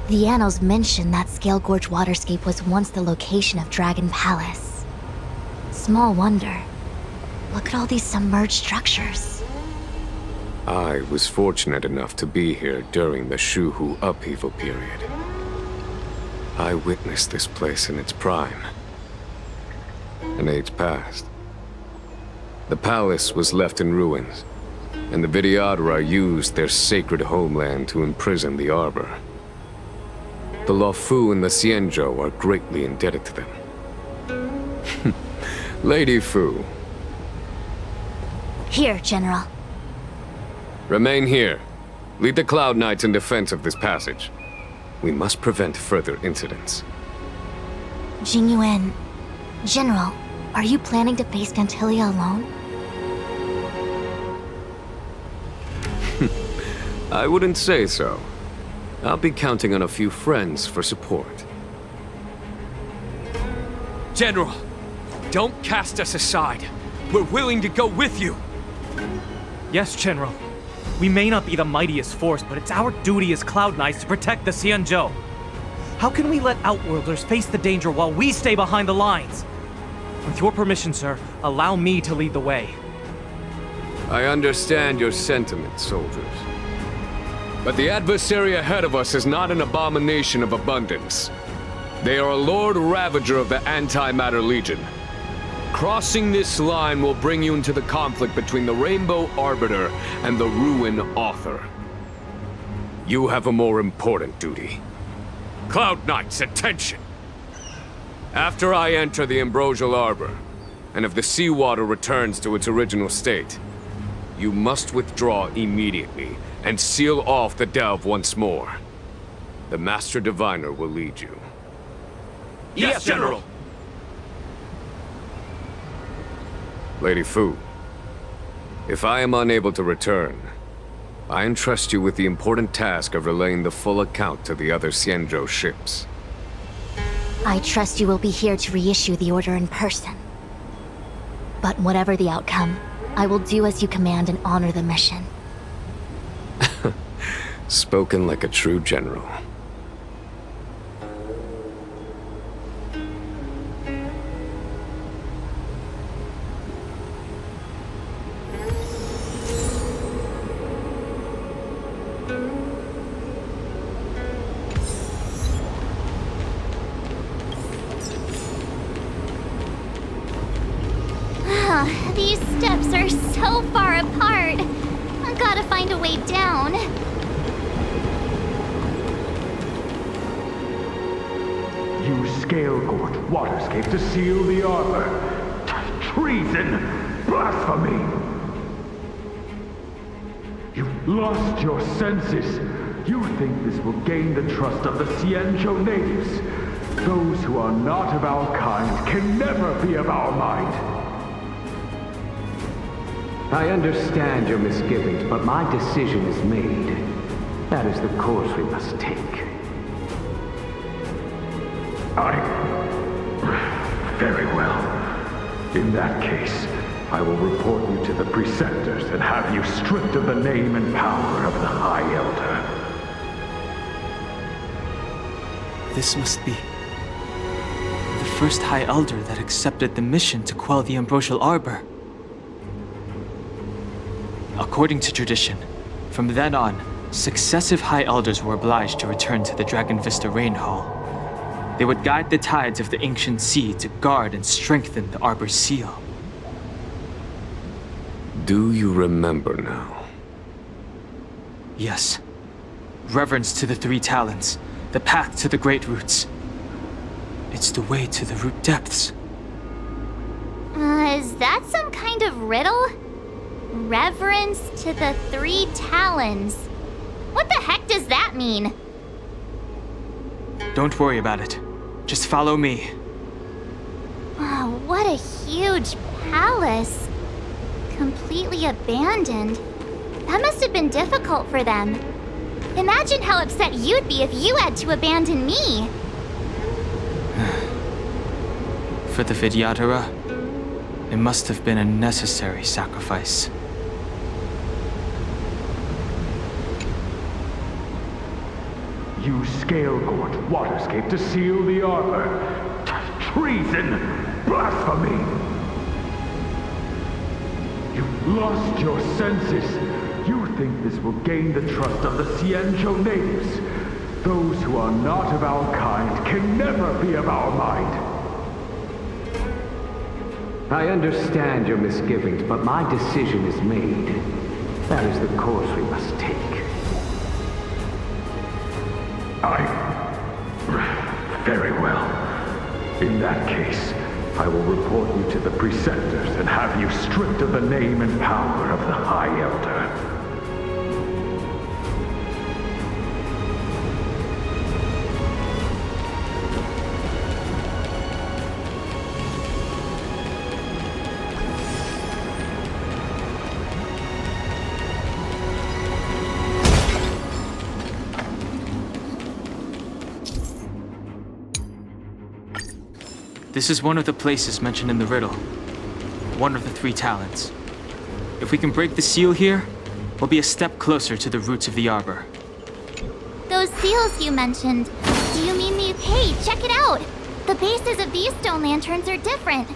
The annals mention that Scale Gorge waterscape was once the location of Dragon Palace. Small wonder. Look at all these submerged structures. I was fortunate enough to be here during the Shuhu upheaval period. I witnessed this place in its prime. An age passed. The palace was left in ruins, and the Vidyadhara used their sacred homeland to imprison the Arbor. The Luofu and the Xianzhou are greatly indebted to them. Lady Fu. Here, General. Remain here. Lead the Cloud Knights in defense of this passage. We must prevent further incidents. Jingyuan, General, are you planning to face Dantilia alone? I wouldn't say so. I'll be counting on a few friends for support. General, don't cast us aside. We're willing to go with you. Yes, General. We may not be the mightiest force, but it's our duty as Cloud Knights to protect the Xianzhou. How can we let Outworlders face the danger while we stay behind the lines? With your permission, sir, allow me to lead the way. I understand your sentiment, soldiers. But the adversary ahead of us is not an abomination of abundance. They are a Lord Ravager of the Antimatter Legion. Crossing this line will bring you into the conflict between the Rainbow Arbiter and the Ruin Author. You have a more important duty. Cloud Knights, attention! After I enter the Ambrosial Arbor, and if the seawater returns to its original state, you must withdraw immediately and seal off the delve once more. The Master Diviner will lead you. Yes, General! Lady Fu, if I am unable to return, I entrust you with the important task of relaying the full account to the other Xianzhou ships. I trust you will be here to reissue the order in person. But whatever the outcome, I will do as you command and honor the mission. Spoken like a true general. These steps are so far apart. I gotta find a way down. Use Scale Gorge waterscape to seal the arbor. Treason! Blasphemy! You've lost your senses. You think this will gain the trust of the Xianzhou natives? Those who are not of our kind can never be of our mind. I understand your misgivings, but my decision is made. That is the course we must take. Very well. In that case, I will report you to the preceptors and have you stripped of the name and power of the High Elder. This must be the first High Elder that accepted the mission to quell the Ambrosial Arbor. According to tradition, from then on, successive High Elders were obliged to return to the Dragon Vista Rain Hall. They would guide the tides of the ancient sea to guard and strengthen the Arbor's seal. Do you remember now? Yes. Reverence to the Three Talons, the path to the Great Roots. It's the way to the root depths. Is that some kind of riddle? Reverence to the Three Talons. What the heck does that mean? Don't worry about it. Just follow me. Wow, what a huge palace. Completely abandoned. That must have been difficult for them. Imagine how upset you'd be if you had to abandon me. For the Vidyadhara, it must have been a necessary sacrifice. You scale-gorged waterscape to seal the arbor. Treason! Blasphemy! You've lost your senses. You think this will gain the trust of the Xianzhou natives. Those who are not of our kind can never be of our mind. I understand your misgivings, but my decision is made. That is the course we must take. Very well. In that case, I will report you to the preceptors and have you stripped of the name and power of the High Elder. This is one of the places mentioned in the riddle. One of the Three Talons. If we can break the seal here, we'll be a step closer to the roots of the arbor. Those seals you mentioned, do you mean the... Hey, check it out! The bases of these stone lanterns are different.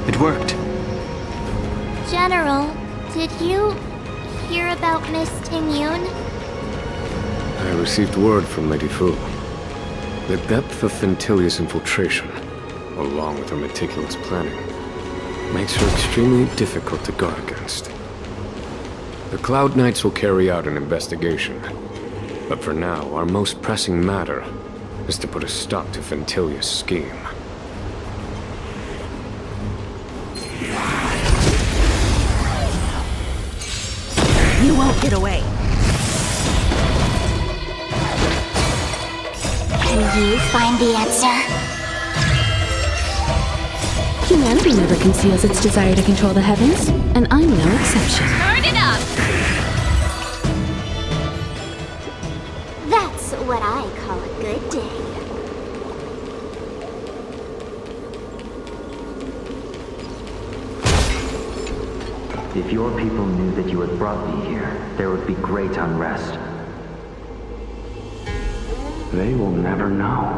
It worked. General, did you hear about Miss Tingyun? I received word from Lady Fu. The depth of Fintilia's infiltration, along with her meticulous planning, makes her extremely difficult to guard against. The Cloud Knights will carry out an investigation, but for now, our most pressing matter is to put a stop to Fintilia's scheme. You won't get away. Can you find the answer? Humanity never conceals its desire to control the heavens, and I'm no exception. Turn it up! That's what I call a good day. If your people knew that you had brought me here, there would be great unrest. They will never know.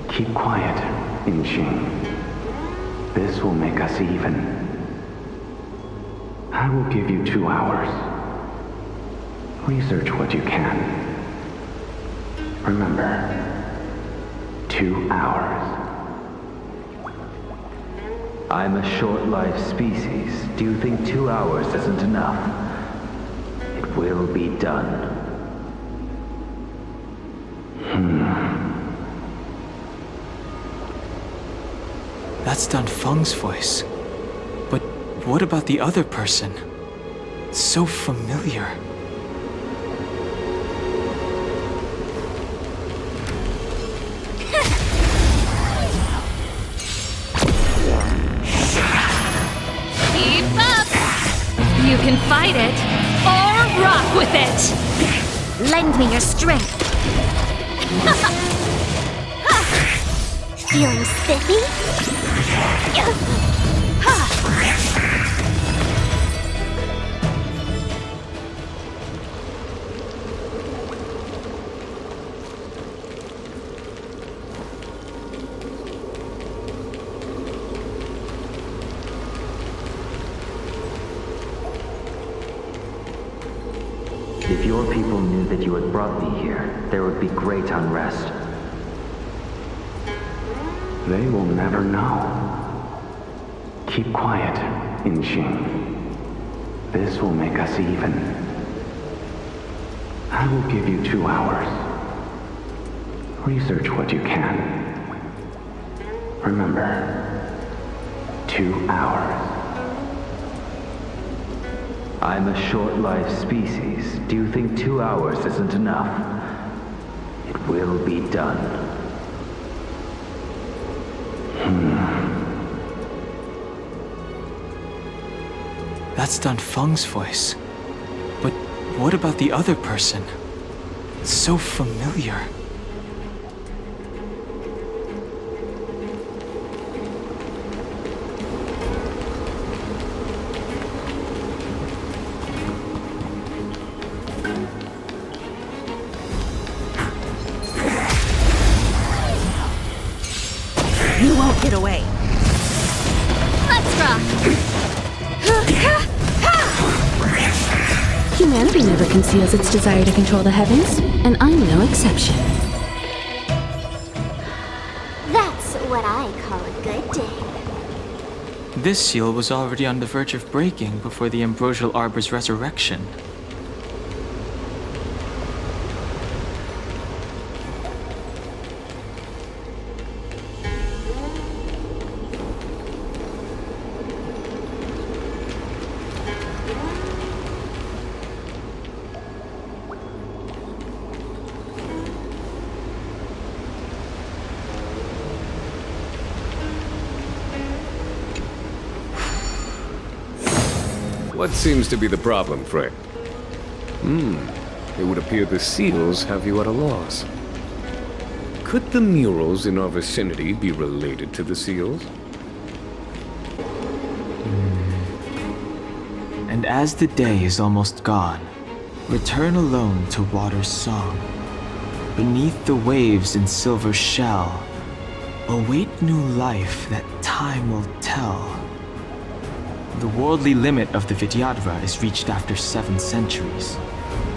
Keep quiet, Inxing. This will make us even. I will give you 2 hours. Research what you can. Remember, 2 hours. I'm a short-lived species. Do you think 2 hours isn't enough? It will be done. That's Dan Feng's voice. But what about the other person? It's so familiar. Keep up! You can fight it, or rock with it! Lend me your strength. Feeling spiffy? If your people knew that you had brought me here, there would be great unrest. They will never know. Keep quiet, Inxing. This will make us even. I will give you 2 hours. Research what you can. Remember, 2 hours. I'm a short-lived species. Do you think 2 hours isn't enough? It will be done. That's Dan Feng's voice. But what about the other person? It's so familiar. You won't get away. Let's rock! Humanity never conceals its desire to control the heavens, and I'm no exception. That's what I call a good day. This seal was already on the verge of breaking before the Ambrosial Arbor's resurrection. What seems to be the problem, Frey? It would appear the seals have you at a loss. Could the murals in our vicinity be related to the seals? And as the day is almost gone, return alone to water's song. Beneath the waves in silver shell, await new life that time will tell. The worldly limit of the Vidyadhara is reached after 7 centuries.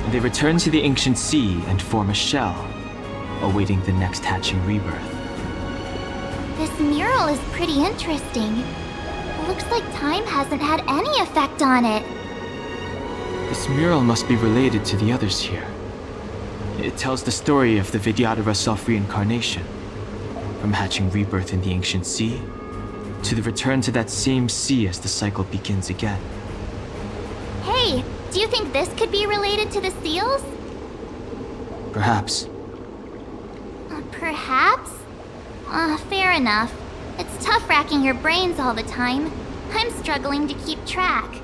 They return to the ancient sea and form a shell, awaiting the next hatching rebirth. This mural is pretty interesting. It looks like time hasn't had any effect on it. This mural must be related to the others here. It tells the story of the Vidyadhara self-reincarnation, from hatching rebirth in the ancient sea, to the return to that same sea as the cycle begins again. Hey, do you think this could be related to the seals? Perhaps. Perhaps? Fair enough. It's tough racking your brains all the time. I'm struggling to keep track.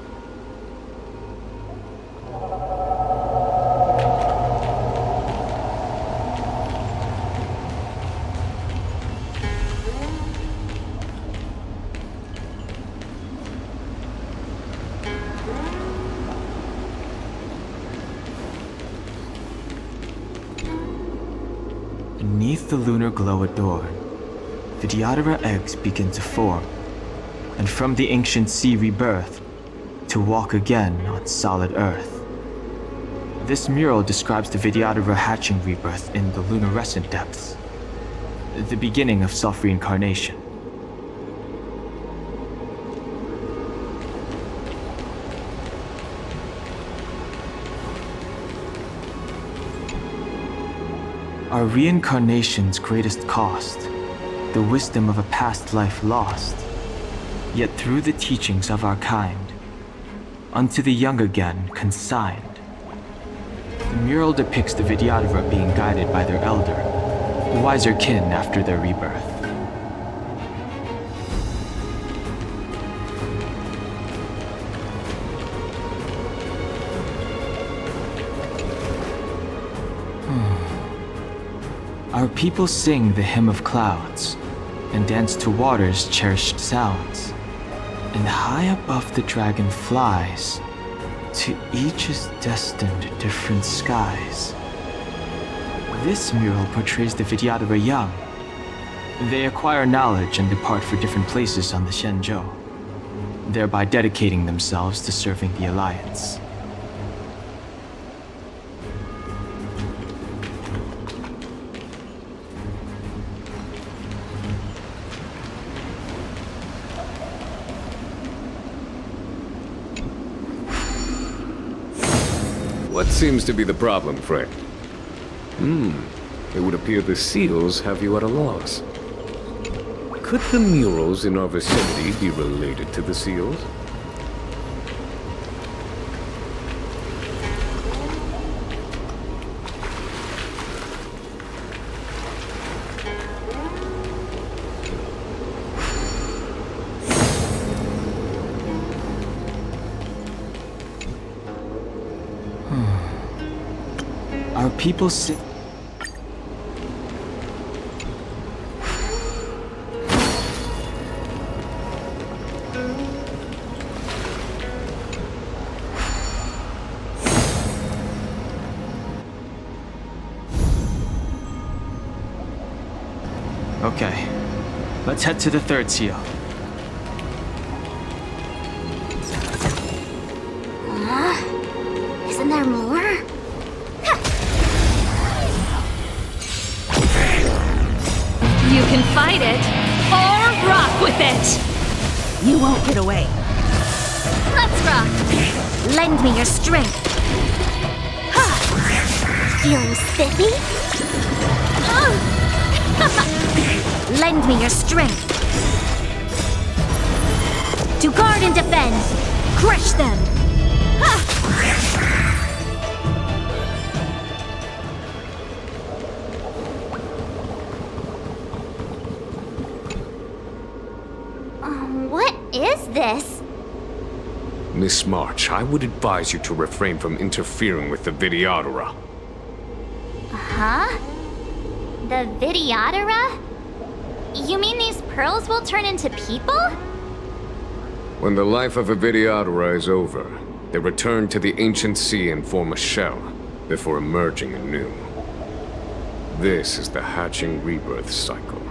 Beneath the lunar glow adorned, Vidyadhara eggs begin to form, and from the ancient sea rebirth, to walk again on solid earth. This mural describes the Vidyadhara hatching rebirth in the lunarescent depths, the beginning of self-reincarnation. Our reincarnation's greatest cost, the wisdom of a past life lost, yet through the teachings of our kind, unto the young again consigned. The mural depicts the Vidyadhara being guided by their elder, the wiser kin after their rebirth. Our people sing the hymn of clouds, and dance to water's cherished sounds. And high above the dragon flies, to each is destined different skies. This mural portrays the Vidyadhara young. They acquire knowledge and depart for different places on the Xianzhou, thereby dedicating themselves to serving the Alliance. What seems to be the problem, friend? It would appear the seals have you at a loss. Could the murals in our vicinity be related to the seals? Our people sit. Okay, let's head to the third seal. Isn't there more? You can fight it, or rock with it! You won't get away. Let's rock! Lend me your strength. Feeling spiffy? Lend me your strength. To guard and defend. Crush them. What is this? Miss March, I would advise you to refrain from interfering with the Vidyadhara. Huh? The Vidyadhara? You mean these pearls will turn into people? When the life of a Vidyadhara is over, they return to the ancient sea and form a shell, before emerging anew. This is the hatching rebirth cycle.